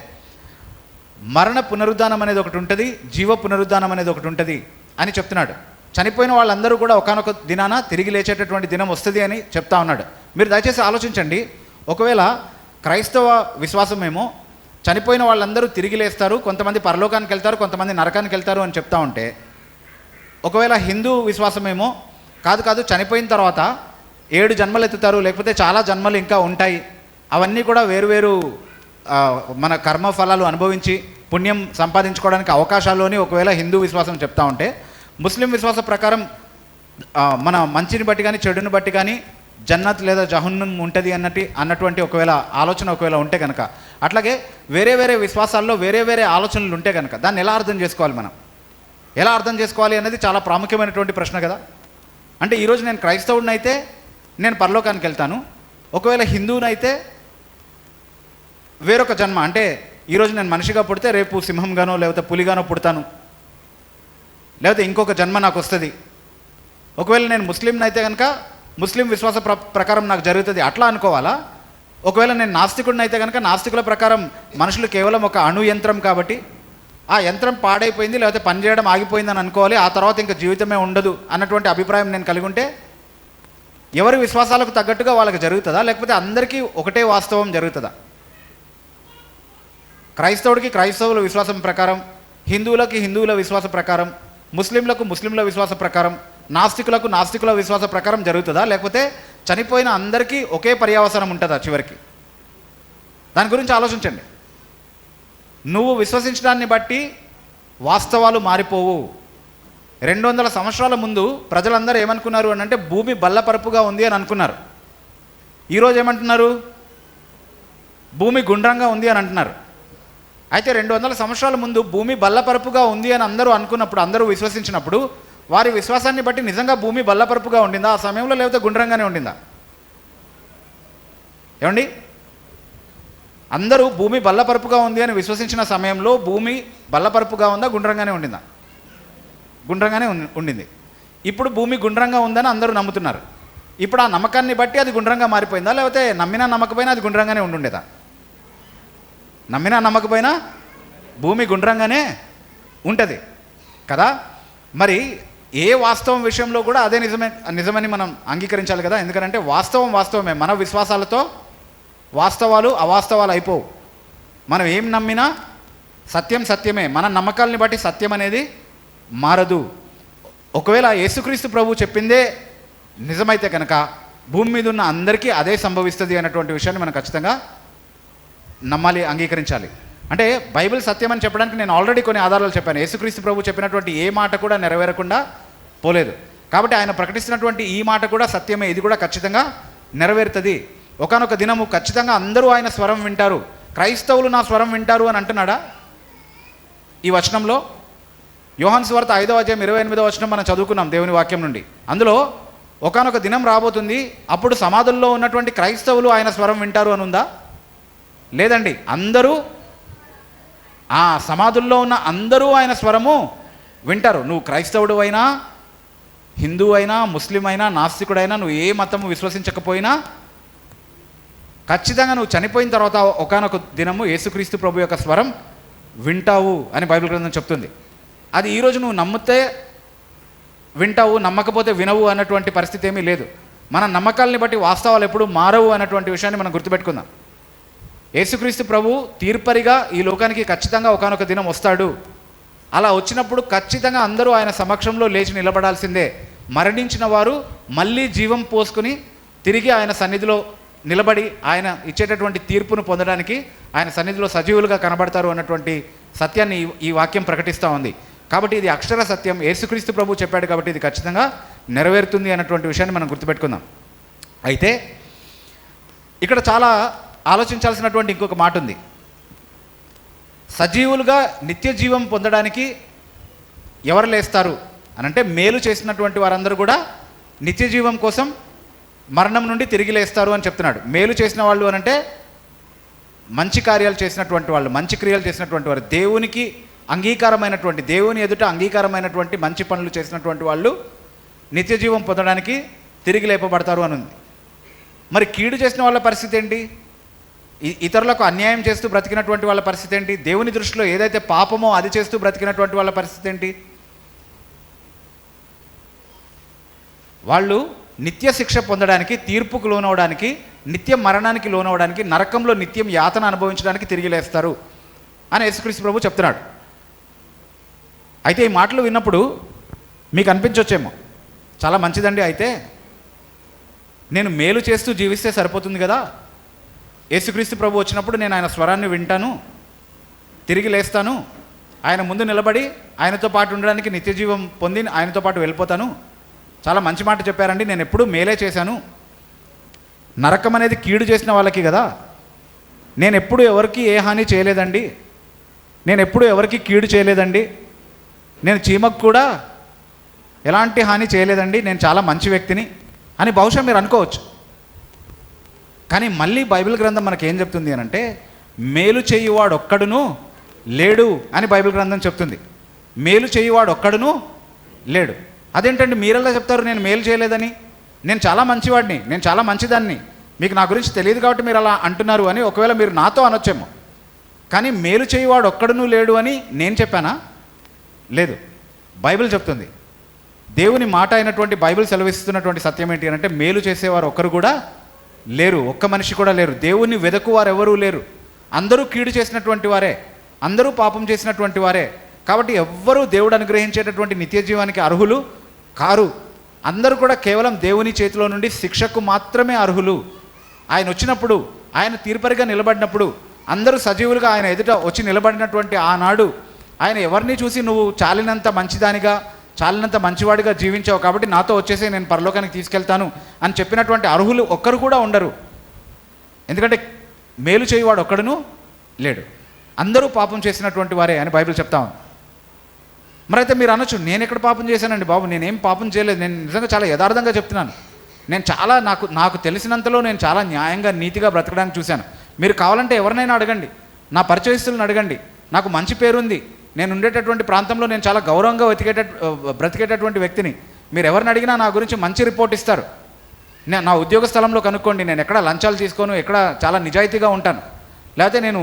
మరణ పునరుద్ధానం అనేది ఒకటి ఉంటుంది, జీవ పునరుద్ధానం అనేది ఒకటి ఉంటుంది అని చెప్తున్నాడు. చనిపోయిన వాళ్ళందరూ కూడా ఒకానొక దినాన తిరిగి లేచేటటువంటి దినం వస్తుంది అని చెప్తా ఉన్నాడు. మీరు దయచేసి ఆలోచించండి. ఒకవేళ క్రైస్తవ విశ్వాసమేమో చనిపోయిన వాళ్ళందరూ తిరిగి లేస్తారు, కొంతమంది పరలోకానికి వెళ్తారు, కొంతమంది నరకానికి వెళ్తారు అని చెప్తా ఉంటే, ఒకవేళ హిందూ విశ్వాసమేమో కాదు చనిపోయిన తర్వాత 7 జన్మలు ఎత్తుతారు, లేకపోతే చాలా జన్మలు ఇంకా ఉంటాయి, అవన్నీ కూడా వేరువేరు మన కర్మ ఫలాలు అనుభవించి పుణ్యం సంపాదించుకోవడానికి అవకాశాల్లోని ఒకవేళ హిందూ విశ్వాసం చెప్తా ఉంటే, ముస్లిం విశ్వాస ప్రకారం మన మంచిని బట్టి కానీ చెడుని బట్టి కానీ జన్నత్ లేదా జహన్నం ఉంటుంది అన్నటువంటి ఒకవేళ ఆలోచన ఒకవేళ ఉంటే కనుక, అట్లాగే వేరే వేరే విశ్వాసాల్లో వేరే వేరే ఆలోచనలు ఉంటే కనుక దాన్ని ఎలా అర్థం చేసుకోవాలి? మనం ఎలా అర్థం చేసుకోవాలి అనేది చాలా ప్రాముఖ్యమైనటువంటి ప్రశ్న కదా. అంటే ఈరోజు నేను క్రైస్తవుడిని అయితే నేను పరలోకానికి వెళ్తాను, ఒకవేళ హిందువునైతే వేరొక జన్మ, అంటే ఈరోజు నేను మనిషిగా పుడితే రేపు సింహంగానో లేకపోతే పులిగానో పుడతాను, లేకపోతే ఇంకొక జన్మ నాకు వస్తుంది. ఒకవేళ నేను ముస్లింని అయితే కనుక ముస్లిం విశ్వాస ప్రకారం నాకు జరుగుతుంది, అట్లా అనుకోవాలా? ఒకవేళ నేను నాస్తికుడిని అయితే కనుక నాస్తికుల ప్రకారం మనుషులు కేవలం ఒక అణు యంత్రం కాబట్టి ఆ యంత్రం పాడైపోయింది లేకపోతే పనిచేయడం ఆగిపోయిందని అనుకోవాలి, ఆ తర్వాత ఇంకా జీవితమే ఉండదు అన్నటువంటి అభిప్రాయం నేను కలిగి ఉంటే ఎవరి విశ్వాసాలకు తగ్గట్టుగా వాళ్ళకి జరుగుతుందా, లేకపోతే అందరికీ ఒకటే వాస్తవం జరుగుతుందా? క్రైస్తవుడికి క్రైస్తవుల విశ్వాసం ప్రకారం, హిందువులకి హిందువుల విశ్వాస ప్రకారం, ముస్లింలకు ముస్లింల విశ్వాస ప్రకారం, నాస్తికులకు నాస్తికుల విశ్వాస ప్రకారం జరుగుతుందా, లేకపోతే చనిపోయిన అందరికీ ఒకే పర్యావసనం ఉంటుందా చివరికి? దాని గురించి ఆలోచించండి. నువ్వు విశ్వసించడాన్ని బట్టి వాస్తవాలు మారిపోవు. 200 సంవత్సరాల ముందు ప్రజలందరూ ఏమనుకున్నారు అని అంటే భూమి బల్లపరుపుగా ఉంది అని అనుకున్నారు. ఈరోజు ఏమంటున్నారు? భూమి గుండ్రంగా ఉంది అని అంటున్నారు. అయితే 200 సంవత్సరాల ముందు భూమి బల్లపరుపుగా ఉంది అని అందరూ అనుకున్నప్పుడు, అందరూ విశ్వసించినప్పుడు, వారి విశ్వాసాన్ని బట్టి నిజంగా భూమి బల్లపరుపుగా ఉండిందా ఆ సమయంలో, లేకపోతే గుండ్రంగానే ఉండిందా? ఏమండి, అందరూ భూమి బల్లపరుపుగా ఉంది అని విశ్వసించిన సమయంలో భూమి బల్లపరుపుగా ఉందా, గుండ్రంగానే ఉండిందా? గుండ్రంగానే ఉండింది. ఇప్పుడు భూమి గుండ్రంగా ఉందని అందరూ నమ్ముతున్నారు. ఇప్పుడు ఆ నమ్మకాన్ని బట్టి అది గుండ్రంగా మారిపోయిందా, లేకపోతే నమ్మినా నమ్మకపోయినా అది గుండ్రంగానే ఉండుండేదా? నమ్మినా నమ్మకపోయినా భూమి గుండ్రంగానే ఉంటుంది కదా. మరి ఏ వాస్తవం విషయంలో కూడా అదే నిజమని మనం అంగీకరించాలి కదా. ఎందుకంటే వాస్తవమే. మన విశ్వాసాలతో వాస్తవాలు అవాస్తవాలు అయిపోవు. మనం ఏం నమ్మినా సత్యం సత్యమే. మన నమ్మకాలని బట్టి సత్యం అనేది మారదు. ఒకవేళ యేసుక్రీస్తు ప్రభు చెప్పిందే నిజమైతే కనుక భూమి మీద ఉన్న అందరికీ అదే సంభవిస్తుంది అన్నటువంటి విషయాన్ని మనం ఖచ్చితంగా నమ్మాలి, అంగీకరించాలి. అంటే బైబిల్ సత్యం అని చెప్పడానికి నేను ఆల్రెడీ కొన్ని ఆధారాలు చెప్పాను. యేసుక్రీస్తు ప్రభు చెప్పినటువంటి ఏ మాట కూడా నెరవేరకుండా పోలేదు. కాబట్టి ఆయన ప్రకటిస్తున్నటువంటి ఈ మాట కూడా సత్యమే, ఇది కూడా ఖచ్చితంగా నెరవేరుతుంది. ఒకానొక దినము ఖచ్చితంగా అందరూ ఆయన స్వరం వింటారు. క్రైస్తవులు నా స్వరం వింటారు అని అంటున్నాడా ఈ వచనంలో? యోహాను సువార్త 5వ అధ్యాయం 28వ వచనం మనం చదువుకున్నాం దేవుని వాక్యం నుండి. అందులో ఒకానొక దినం రాబోతుంది, అప్పుడు సమాధుల్లో ఉన్నటువంటి క్రైస్తవులు ఆయన స్వరం వింటారు అని ఉందా? లేదండి. అందరూ, ఆ సమాధుల్లో ఉన్న అందరూ ఆయన స్వరము వింటారు. నువ్వు క్రైస్తవుడు అయినా, హిందూ అయినా, ముస్లిం అయినా, నాస్తికుడైనా, నువ్వు ఏ మతము విశ్వసించకపోయినా ఖచ్చితంగా నువ్వు చనిపోయిన తర్వాత ఒకానొక దినము యేసుక్రీస్తు ప్రభు యొక్క స్వరం వింటావు అని బైబిల్ గ్రంథం చెప్తుంది. అది ఈరోజు నువ్వు నమ్మితే వింటావు, నమ్మకపోతే వినవు అన్నటువంటి పరిస్థితి ఏమీ లేదు. మన నమ్మకాలని బట్టి వాస్తవాలు ఎప్పుడు మారవు అన్నటువంటి విషయాన్ని మనం గుర్తుపెట్టుకుందాం. యేసుక్రీస్తు ప్రభు తీర్పరిగా ఈ లోకానికి ఖచ్చితంగా ఒకానొక దినం వస్తాడు. అలా వచ్చినప్పుడు ఖచ్చితంగా అందరూ ఆయన సమక్షంలో లేచి నిలబడాల్సిందే. మరణించిన వారు మళ్ళీ జీవం పోసుకుని తిరిగి ఆయన సన్నిధిలో నిలబడి ఆయన ఇచ్చేటటువంటి తీర్పును పొందడానికి ఆయన సన్నిధిలో సజీవులుగా కనబడతారు అన్నటువంటి సత్యాన్ని ఈ వాక్యం ప్రకటిస్తూ ఉంది. కాబట్టి ఇది అక్షర సత్యం. యేసుక్రీస్తు ప్రభు చెప్పాడు కాబట్టి ఇది ఖచ్చితంగా నెరవేరుతుంది అన్నటువంటి విషయాన్ని మనం గుర్తుపెట్టుకుందాం. అయితే ఇక్కడ చాలా ఆలోచించాల్సినటువంటి ఇంకొక మాట ఉంది. సజీవులుగా నిత్య జీవం పొందడానికి ఎవరు లేస్తారు అని అంటే, మేలు చేసినటువంటి వారందరూ కూడా నిత్య జీవం కోసం మరణం నుండి తిరిగి లేస్తారు అని చెప్తున్నాడు. మేలు చేసిన వాళ్ళు అని అంటే మంచి కార్యాలు చేసినటువంటి వాళ్ళు, మంచి క్రియలు చేసినటువంటి వారు, దేవునికి అంగీకారమైనటువంటి, దేవుని ఎదుట అంగీకారమైనటువంటి మంచి పనులు చేసినటువంటి వాళ్ళు నిత్య జీవం పొందడానికి తిరిగి లేపబడతారు అని ఉంది. మరి కీడు చేసిన వాళ్ళ పరిస్థితి ఏంటి? ఇతరులకు అన్యాయం చేస్తూ బ్రతికినటువంటి వాళ్ళ పరిస్థితి ఏంటి? దేవుని దృష్టిలో ఏదైతే పాపమో అది చేస్తూ బ్రతికినటువంటి వాళ్ళ పరిస్థితి ఏంటి? వాళ్ళు నిత్య శిక్ష పొందడానికి, తీర్పుకు లోనవడానికి, నిత్య మరణానికి లోనవడానికి, నరకంలో నిత్యం యాతన అనుభవించడానికి తిరిగి లేస్తారు అని యేసుక్రీస్తు ప్రభు చెప్తున్నాడు. అయితే ఈ మాటలు విన్నప్పుడు మీకు అనిపించవచ్చేమో, చాలా మంచిదండి, అయితే నేను మేలు చేస్తూ జీవిస్తే సరిపోతుంది కదా, యేసుక్రీస్తు ప్రభు వచ్చినప్పుడు నేను ఆయన స్వరాన్ని వింటాను, తిరిగి లేస్తాను, ఆయన ముందు నిలబడి ఆయనతో పాటు ఉండడానికి నిత్య జీవం పొంది ఆయనతో పాటు వెళ్ళిపోతాను. చాలా మంచి మాట చెప్పారండి, నేను ఎప్పుడూ మేలే చేశాను, నరకం అనేది కీడు చేసిన వాళ్ళకి కదా, నేను ఎప్పుడు ఎవరికి ఏ హాని చేయలేదండి, నేను ఎప్పుడు ఎవరికి కీడు చేయలేదండి, నేను చీమకు కూడా ఎలాంటి హాని చేయలేదండి, నేను చాలా మంచి వ్యక్తిని అని బహుశా మీరు అనుకోవచ్చు. కానీ మళ్ళీ బైబిల్ గ్రంథం మనకేం చెప్తుంది అని అంటే, మేలు చేయువాడు ఒక్కడును లేడు అని బైబిల్ గ్రంథం చెప్తుంది. మేలు చేయువాడు ఒక్కడును లేడు. అదేంటండి మీరెలా చెప్తారు నేను మేలు చేయలేదని? నేను చాలా మంచివాడిని, నేను చాలా మంచిదాన్ని, మీకు నా గురించి తెలియదు కాబట్టి మీరు అలా అంటున్నారు అని ఒకవేళ మీరు నాతో అనొచ్చేమో. కానీ మేలు చేయువాడు ఒక్కడును లేడు అని నేను చెప్పానా? లేదు, బైబిల్ చెప్తుంది. దేవుని మాట అయినటువంటి బైబిల్ సెలవిస్తున్నటువంటి సత్యం ఏంటి అంటే, మేలు చేసేవారు ఒక్కరు కూడా లేరు, ఒక్క మనిషి కూడా లేరు. దేవుణ్ణి వెదకువారు ఎవరూ లేరు. అందరూ కీడు చేసినటువంటి వారే, అందరూ పాపం చేసినటువంటి వారే. కాబట్టి ఎవ్వరూ దేవుడు అనుగ్రహించేటటువంటి నిత్య జీవానికి అర్హులు కారు. అందరూ కూడా కేవలం దేవుని చేతిలో నుండి శిక్షకు మాత్రమే అర్హులు. ఆయన వచ్చినప్పుడు, ఆయన తీర్పరిగా నిలబడినప్పుడు, అందరూ సజీవులుగా ఆయన ఎదుట వచ్చి నిలబడినటువంటి ఆనాడు ఆయన ఎవరిని చూసి నువ్వు చాలినంత మంచిదానిగా, చాలినంత మంచివాడిగా జీవించావు కాబట్టి నాతో వచ్చేసి నేను పరలోకానికి తీసుకెళ్తాను అని చెప్పినటువంటి అర్హులు ఒక్కరు కూడా ఉండరు. ఎందుకంటే మేలు చేయువాడు ఒక్కడును లేడు, అందరూ పాపం చేసినటువంటి వారే అని బైబిల్ చెప్తా ఉంది. మరైతే మీరు అనొచ్చు, నేను ఎక్కడ పాపం చేశానండి బాబు, నేనేం పాపం చేయలేదు, నేను నిజంగా చాలా యథార్థంగా చెప్తున్నాను, నేను చాలా నాకు తెలిసినంతలో నేను చాలా న్యాయంగా నీతిగా బ్రతకడానికి చూశాను. మీరు కావాలంటే ఎవరినైనా అడగండి, నా పరిచయస్తులను అడగండి, నాకు మంచి పేరుంది, నేను ఉండేటటువంటి ప్రాంతంలో నేను చాలా గౌరవంగా బ్రతికేటటువంటి వ్యక్తిని, మీరు ఎవరిని అడిగినా నా గురించి మంచి రిపోర్ట్ ఇస్తారు. నా ఉద్యోగ స్థలంలో కనుక్కోండి, నేను ఎక్కడ లంచాలు తీసుకోను, ఎక్కడ చాలా నిజాయితీగా ఉంటాను, లేకపోతే నేను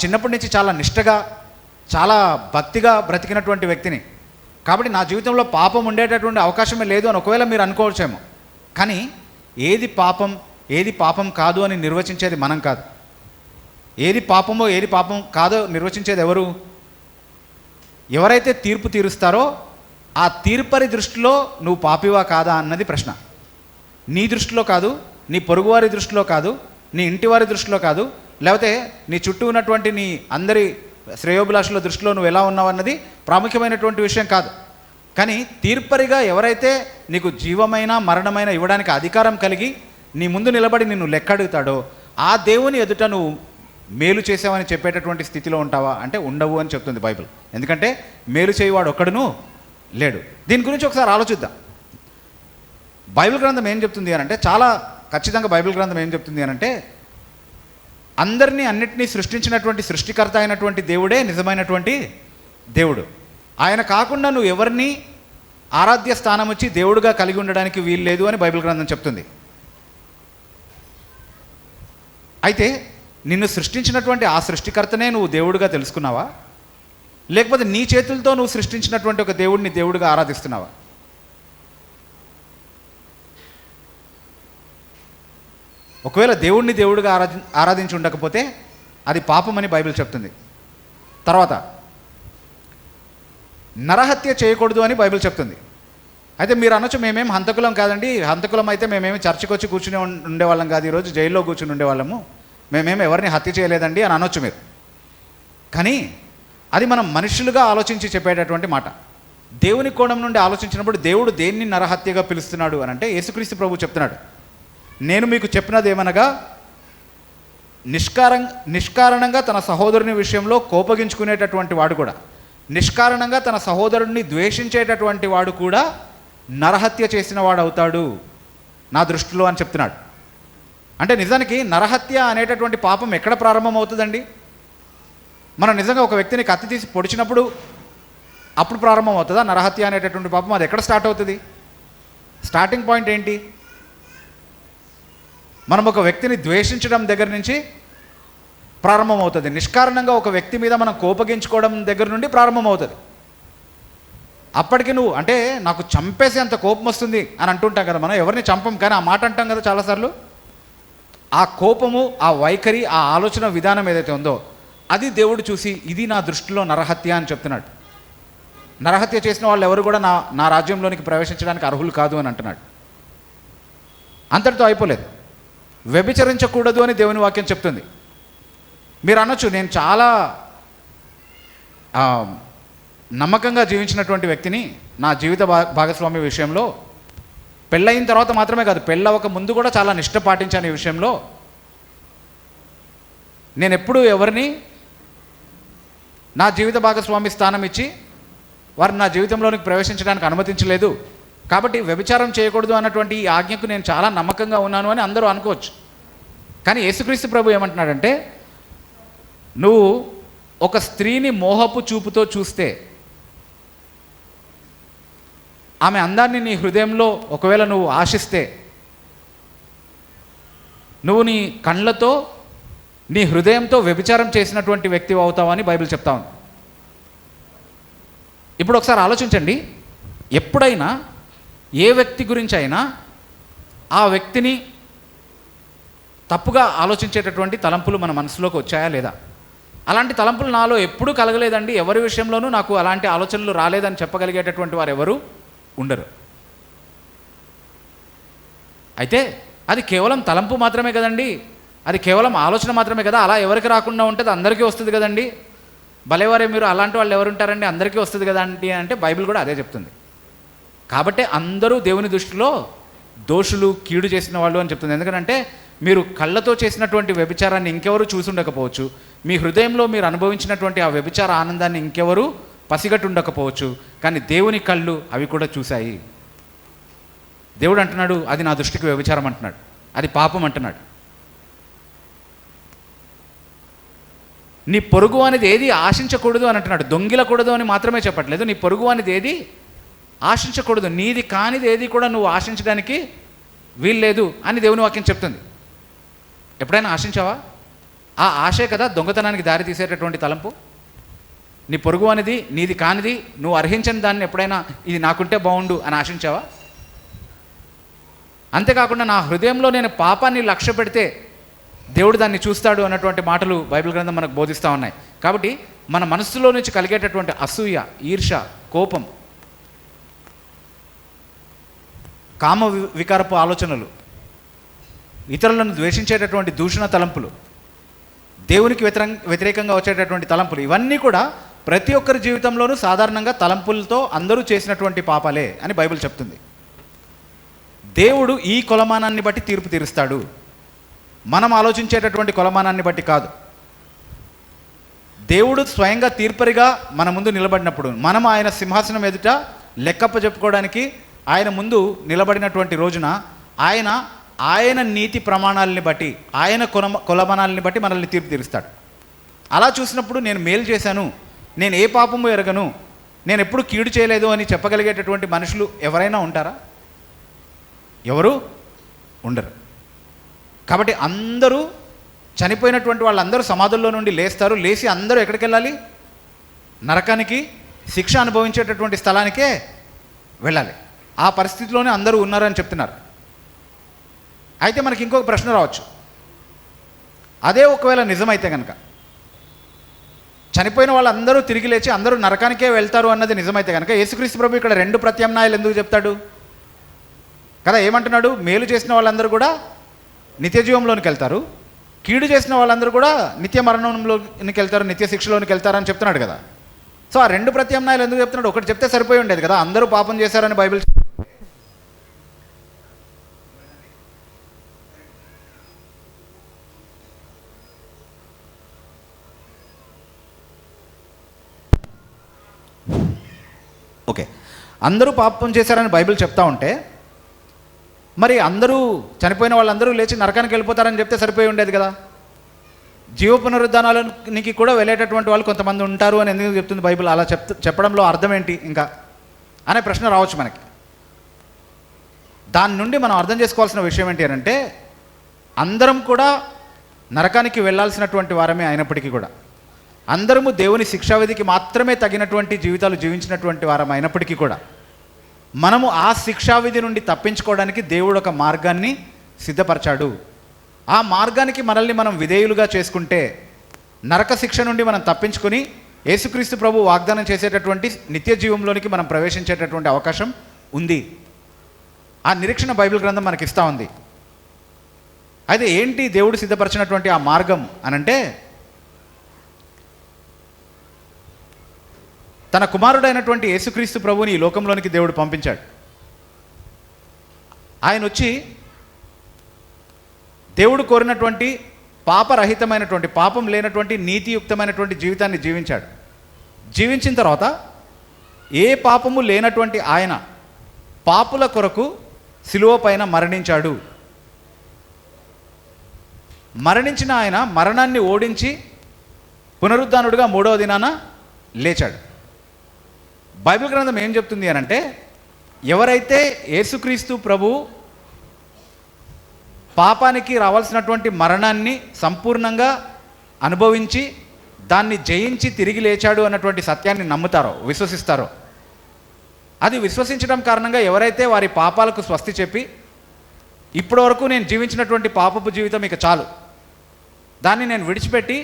చిన్నప్పటి నుంచి చాలా నిష్టగా, చాలా భక్తిగా బ్రతికినటువంటి వ్యక్తిని, కాబట్టి నా జీవితంలో పాపం ఉండేటటువంటి అవకాశమే లేదు అని ఒకవేళ మీరు అనుకోవచ్చేమో. కానీ ఏది పాపం, ఏది పాపం కాదు అని నిర్వచించేది మనం కాదు. ఏది పాపమో ఏది పాపం కాదో నిర్వచించేది ఎవరు? ఎవరైతే తీర్పు తీరుస్తారో ఆ తీర్పరి దృష్టిలో నువ్వు పాపివా కాదా అన్నది ప్రశ్న. నీ దృష్టిలో కాదు, నీ పొరుగువారి దృష్టిలో కాదు, నీ ఇంటివారి దృష్టిలో కాదు, లేకపోతే నీ చుట్టూ ఉన్నటువంటి నీ అందరి శ్రేయోభిలాషుల దృష్టిలో నువ్వు ఎలా ఉన్నావు అన్నది ప్రాముఖ్యమైనటువంటి విషయం కాదు. కానీ తీర్పరిగా ఎవరైతే నీకు జీవమైన మరణమైన ఇవ్వడానికి అధికారం కలిగి నీ ముందు నిలబడి నిన్ను లెక్కడుగుతాడో ఆ దేవుని ఎదుట నువ్వు మేలు చేసావని చెప్పేటటువంటి స్థితిలో ఉంటావా అంటే ఉండవు అని చెప్తుంది బైబిల్. ఎందుకంటే మేలు చేయవాడు ఒక్కడును లేడు. దీని గురించి ఒకసారి ఆలోచిద్దాం. బైబిల్ గ్రంథం ఏం చెప్తుంది అని అంటే, చాలా ఖచ్చితంగా బైబిల్ గ్రంథం ఏం చెప్తుంది అని అంటే, అందరినీ అన్నిటినీ సృష్టించినటువంటి సృష్టికర్త అయినటువంటి దేవుడే నిజమైనటువంటి దేవుడు. ఆయన కాకుండా నువ్వు ఎవరిని ఆరాధ్య స్థానం వచ్చి దేవుడుగా కలిగి ఉండడానికి వీలు లేదు అని బైబిల్ గ్రంథం చెప్తుంది. అయితే నిన్ను సృష్టించినటువంటి ఆ సృష్టికర్తనే నువ్వు దేవుడిగా తెలుసుకున్నావా, లేకపోతే నీ చేతులతో నువ్వు సృష్టించినటువంటి ఒక దేవుడిని దేవుడిగా ఆరాధిస్తున్నావా? ఒకవేళ దేవుడిని దేవుడిగా ఆరాధించి ఉండకపోతే అది పాపమని బైబిల్ చెప్తుంది. తర్వాత నరహత్య చేయకూడదు అని బైబిల్ చెప్తుంది. అయితే మీరు అనొచ్చు, మేమేం హంతకులం కాదండి, హంతకులం అయితే మేమేమి చర్చకు వచ్చి కూర్చుని ఉండేవాళ్ళం కాదు, ఈరోజు జైల్లో కూర్చుని ఉండేవాళ్ళము, మేమేమి ఎవరిని హత్య చేయలేదండి అని అనొచ్చు మీరు. కానీ అది మనం మనుషులుగా ఆలోచించి చెప్పేటటువంటి మాట. దేవుని కోణం నుండి ఆలోచించినప్పుడు దేవుడు దేన్ని నరహత్యగా పిలుస్తున్నాడు అని అంటే, యేసుక్రీస్తు ప్రభు చెప్తున్నాడు, నేను మీకు చెప్పినది ఏమనగా నిష్కారణంగా తన సహోదరుని విషయంలో కోపగించుకునేటటువంటి వాడు కూడా, నిష్కారణంగా తన సహోదరుడిని ద్వేషించేటటువంటి వాడు కూడా నరహత్య చేసిన వాడు అవుతాడు నా దృష్టిలో అని చెప్తున్నాడు. అంటే నిజానికి నరహత్య అనేటటువంటి పాపం ఎక్కడ ప్రారంభం అవుతుందండి? మనం నిజంగా ఒక వ్యక్తిని కత్తి తీసి పొడిచినప్పుడు అప్పుడు ప్రారంభం అవుతుందా నరహత్య అనేటటువంటి పాపం? అది ఎక్కడ స్టార్ట్ అవుతుంది? స్టార్టింగ్ పాయింట్ ఏంటి? మనం ఒక వ్యక్తిని ద్వేషించడం దగ్గర నుంచి ప్రారంభం అవుతుంది. నిష్కారణంగా ఒక వ్యక్తి మీద మనం కోపగించుకోవడం దగ్గర నుండి ప్రారంభం అవుతుంది. అప్పటికి నువ్వు అంటే నాకు చంపేసి అంత కోపం వస్తుంది అని అంటుంటాం కదా, మనం ఎవరిని చంపం కానీ ఆ మాట అంటాం కదా చాలాసార్లు. ఆ కోపము, ఆ వైఖరి, ఆ ఆలోచన విధానం ఏదైతే ఉందో అది దేవుడు చూసి ఇది నా దృష్టిలో నరహత్య అని చెప్తున్నాడు. నరహత్య చేసిన వాళ్ళు ఎవరు కూడా నా రాజ్యంలోనికి ప్రవేశించడానికి అర్హులు కాదు అని అంటున్నాడు. అంతటితో అయిపోలేదు. వ్యభిచరించకూడదు అని దేవుని వాక్యం చెప్తుంది. మీరు అనొచ్చు, నేను చాలా నమ్మకంగా జీవించినటువంటి వ్యక్తిని, నా జీవిత భాగస్వామి విషయంలో పెళ్ళయిన తర్వాత మాత్రమే కాదు, పెళ్ళవక ముందు కూడా చాలా నిష్ట పాటించాను ఈ విషయంలో. నేను ఎప్పుడూ ఎవరిని నా జీవిత భాగస్వామి స్థానం ఇచ్చి వారిని నా జీవితంలోనికి ప్రవేశించడానికి అనుమతించలేదు, కాబట్టి వ్యభిచారం చేయకూడదు అన్నటువంటి ఈ ఆజ్ఞకు నేను చాలా నమ్మకంగా ఉన్నాను అని అందరూ అనుకోవచ్చు. కానీ యేసుక్రీస్తు ప్రభు ఏమంటున్నాడంటే, నువ్వు ఒక స్త్రీని మోహపు చూపుతో చూస్తే, ఆమె అందాన్ని నీ హృదయంలో ఒకవేళ నువ్వు ఆశిస్తే, నువ్వు నీ కళ్ళతో నీ హృదయంతో వ్యభిచారం చేసినటువంటి వ్యక్తి అవుతావని బైబిల్ చెప్తా ఉంది. ఇప్పుడు ఒకసారి ఆలోచించండి, ఎప్పుడైనా ఏ వ్యక్తి గురించి అయినా ఆ వ్యక్తిని తప్పుగా ఆలోచించేటటువంటి తలంపులు మన మనసులోకి వచ్చాయా లేదా? అలాంటి తలంపులు నాలో ఎప్పుడూ కలగలేదండి, ఎవరి విషయంలోనూ నాకు అలాంటి ఆలోచనలు రాలేదని చెప్పగలిగేటటువంటి వారు ఎవరు ఉండరు. అయితే అది కేవలం తలంపు మాత్రమే కదండి, అది కేవలం ఆలోచన మాత్రమే కదా. అలా ఎవరికి రాకుండా ఉంటుంది అందరికీ వస్తుంది కదండి. భలేవారే మీరు, అలాంటి వాళ్ళు ఎవరు ఉంటారండి, అందరికీ వస్తుంది కదా అంటే బైబిల్ కూడా అదే చెప్తుంది. కాబట్టి అందరూ దేవుని దృష్టిలో దోషులు, కీడు చేసిన వాళ్ళు అని చెప్తుంది. ఎందుకంటే మీరు కళ్ళతో చేసినటువంటి వ్యభిచారాన్ని ఇంకెవరు చూసి ఉండకపోవచ్చు, మీ హృదయంలో మీరు అనుభవించినటువంటి ఆ వ్యభిచార ఆనందాన్ని ఇంకెవరు పసిగట్టు ఉండకపోవచ్చు, కానీ దేవుని కళ్ళు అవి కూడా చూశాయి. దేవుడు అంటున్నాడు, అది నా దృష్టికి వ్యభిచారం అంటున్నాడు, అది పాపం అంటున్నాడు. నీ పొరుగు అనేది ఏది ఆశించకూడదు అని అంటున్నాడు. దొంగిలకూడదు అని మాత్రమే చెప్పట్లేదు, నీ పొరుగు అనేది ఏది ఆశించకూడదు, నీది కానిది ఏది కూడా నువ్వు ఆశించడానికి వీల్లేదు అని దేవుని వాక్యం చెప్తుంది. ఎప్పుడైనా ఆశించావా? ఆ ఆశే కదా దొంగతనానికి దారి తీసేటటువంటి తలంపు. నీ పొరుగు అనేది నీది కానిది, నువ్వు అర్హించని దాన్ని ఎప్పుడైనా ఇది నాకుంటే బాగుండు అని ఆశించావా? అంతేకాకుండా నా హృదయంలో నేను పాపాన్ని లక్ష్య పెడితే దేవుడు దాన్ని చూస్తాడు అన్నటువంటి మాటలు బైబిల్ గ్రంథం మనకు బోధిస్తూ ఉన్నాయి. కాబట్టి మన మనస్సులో నుంచి కలిగేటటువంటి అసూయ, ఈర్ష, కోపం, కామ వికారపు ఆలోచనలు, ఇతరులను ద్వేషించేటటువంటి దూషణ తలంపులు, దేవునికి వ్యతిరేకంగా వచ్చేటటువంటి తలంపులు, ఇవన్నీ కూడా ప్రతి ఒక్కరి జీవితంలోనూ సాధారణంగా తలంపులతో అందరూ చేసినటువంటి పాపాలే అని బైబిల్ చెప్తుంది. దేవుడు ఈ కొలమానాన్ని బట్టి తీర్పు తీరుస్తాడు, మనం ఆలోచించేటటువంటి కొలమానాన్ని బట్టి కాదు. దేవుడు స్వయంగా తీర్పరిగా మన ముందు నిలబడినప్పుడు, మనం ఆయన సింహాసనం ఎదుట లెక్కప్ప చెప్పుకోవడానికి ఆయన ముందు నిలబడినటువంటి రోజున ఆయన నీతి ప్రమాణాలని బట్టి, ఆయన కొలమానాలని బట్టి మనల్ని తీర్పు తీరుస్తాడు. అలా చూసినప్పుడు నేను మేలు చేశాను, నేను ఏ పాపము ఎరగను, నేను ఎప్పుడు కీడు చేయలేదు అని చెప్పగలిగేటటువంటి మనుషులు ఎవరైనా ఉంటారా? ఎవరు ఉండరు. కాబట్టి అందరూ చనిపోయినటువంటి వాళ్ళందరూ సమాధుల్లో నుండి లేస్తారు, లేచి అందరూ ఎక్కడికి వెళ్ళాలి? నరకానికి, శిక్ష అనుభవించేటటువంటి స్థలానికే వెళ్ళాలి. ఆ పరిస్థితిలోనే అందరూ ఉన్నారని చెప్తున్నారు. అయితే మనకి ఇంకొక ప్రశ్న రావచ్చు, అదే ఒకవేళ నిజమైతే కనుక, చనిపోయిన వాళ్ళందరూ తిరిగి లేచి అందరూ నరకానికే వెళ్తారు అన్నది నిజమైతే కనుక యేసుక్రీస్తు ప్రభు ఇక్కడ 2 ప్రత్యామ్నాయాలు ఎందుకు చెప్తాడు కదా? ఏమంటున్నాడు? మేలు చేసిన వాళ్ళందరూ కూడా నిత్య జీవంలోనికి వెళ్తారు, కీడు చేసిన వాళ్ళందరూ కూడా నిత్య మరణంలోనికి వెళ్తారు, నిత్య శిక్షలోనికి వెళ్తారు అని చెప్తున్నాడు కదా. సో ఆ 2 ప్రత్యామ్నాయాలు ఎందుకు చెప్తున్నాడు? ఒకటి చెప్తే సరిపోయి ఉండేది కదా, అందరూ పాపం చేశారని బైబిల్. ఓకే, అందరూ పాపం చేశారని బైబిల్ చెప్తా ఉంటే మరి అందరూ చనిపోయిన వాళ్ళందరూ లేచి నరకానికి వెళ్ళిపోతారని చెప్తే సరిపోయి ఉండేది కదా. జీవ పునరుద్ధానాలకి కూడా వెళ్ళేటటువంటి వాళ్ళు కొంతమంది ఉంటారు అని ఎందుకు చెప్తుంది బైబిల్? అలా చెప్పడంలో అర్థం ఏంటి ఇంకా అనే ప్రశ్న రావచ్చు మనకి. దాని నుండి మనం అర్థం చేసుకోవాల్సిన విషయం ఏంటి అంటే, అందరం కూడా నరకానికి వెళ్ళాల్సినటువంటి వారమే అయినప్పటికీ కూడా, అందరము దేవుని శిక్షావిధికి మాత్రమే తగినటువంటి జీవితాలు జీవించినటువంటి వారం అయినప్పటికీ కూడా, మనము ఆ శిక్షావిధి నుండి తప్పించుకోవడానికి దేవుడు ఒక మార్గాన్ని సిద్ధపరచాడు. ఆ మార్గానికి మనల్ని మనం విధేయులుగా చేసుకుంటే నరక శిక్ష నుండి మనం తప్పించుకొని యేసుక్రీస్తు ప్రభు వాగ్దానం చేసేటటువంటి నిత్య జీవంలోనికి మనం ప్రవేశించేటటువంటి అవకాశం ఉంది. ఆ నిరీక్షణ బైబిల్ గ్రంథం మనకి ఇస్తూ ఉంది. అయితే ఏంటి దేవుడు సిద్ధపరిచినటువంటి ఆ మార్గం అనంటే, తన కుమారుడైనటువంటి యేసుక్రీస్తు ప్రభువుని ఈ లోకంలోనికి దేవుడు పంపించాడు. ఆయన వచ్చి దేవుడు కోరినటువంటి పాపరహితమైనటువంటి, పాపం లేనటువంటి, నీతియుక్తమైనటువంటి జీవితాన్ని జీవించాడు. జీవించిన తర్వాత ఏ పాపము లేనటువంటి ఆయన పాపుల కొరకు సిలువ పైన మరణించాడు. మరణించిన ఆయన మరణాన్ని ఓడించి పునరుద్ధానుడుగా 3వ దినాన లేచాడు. బైబిల్ గ్రంథం ఏం చెప్తుంది అనంటే, ఎవరైతే యేసుక్రీస్తు ప్రభు పాపానికి రావాల్సినటువంటి మరణాన్ని సంపూర్ణంగా అనుభవించి దాన్ని జయించి తిరిగి లేచాడు అన్నటువంటి సత్యాన్ని నమ్ముతారో, విశ్వసిస్తారో, అది విశ్వసించడం కారణంగా ఎవరైతే వారి పాపాలకు స్వస్తి చెప్పి, ఇప్పటివరకు నేను జీవించినటువంటి పాపపు జీవితం ఇక చాలు, దాన్ని నేను విడిచిపెట్టి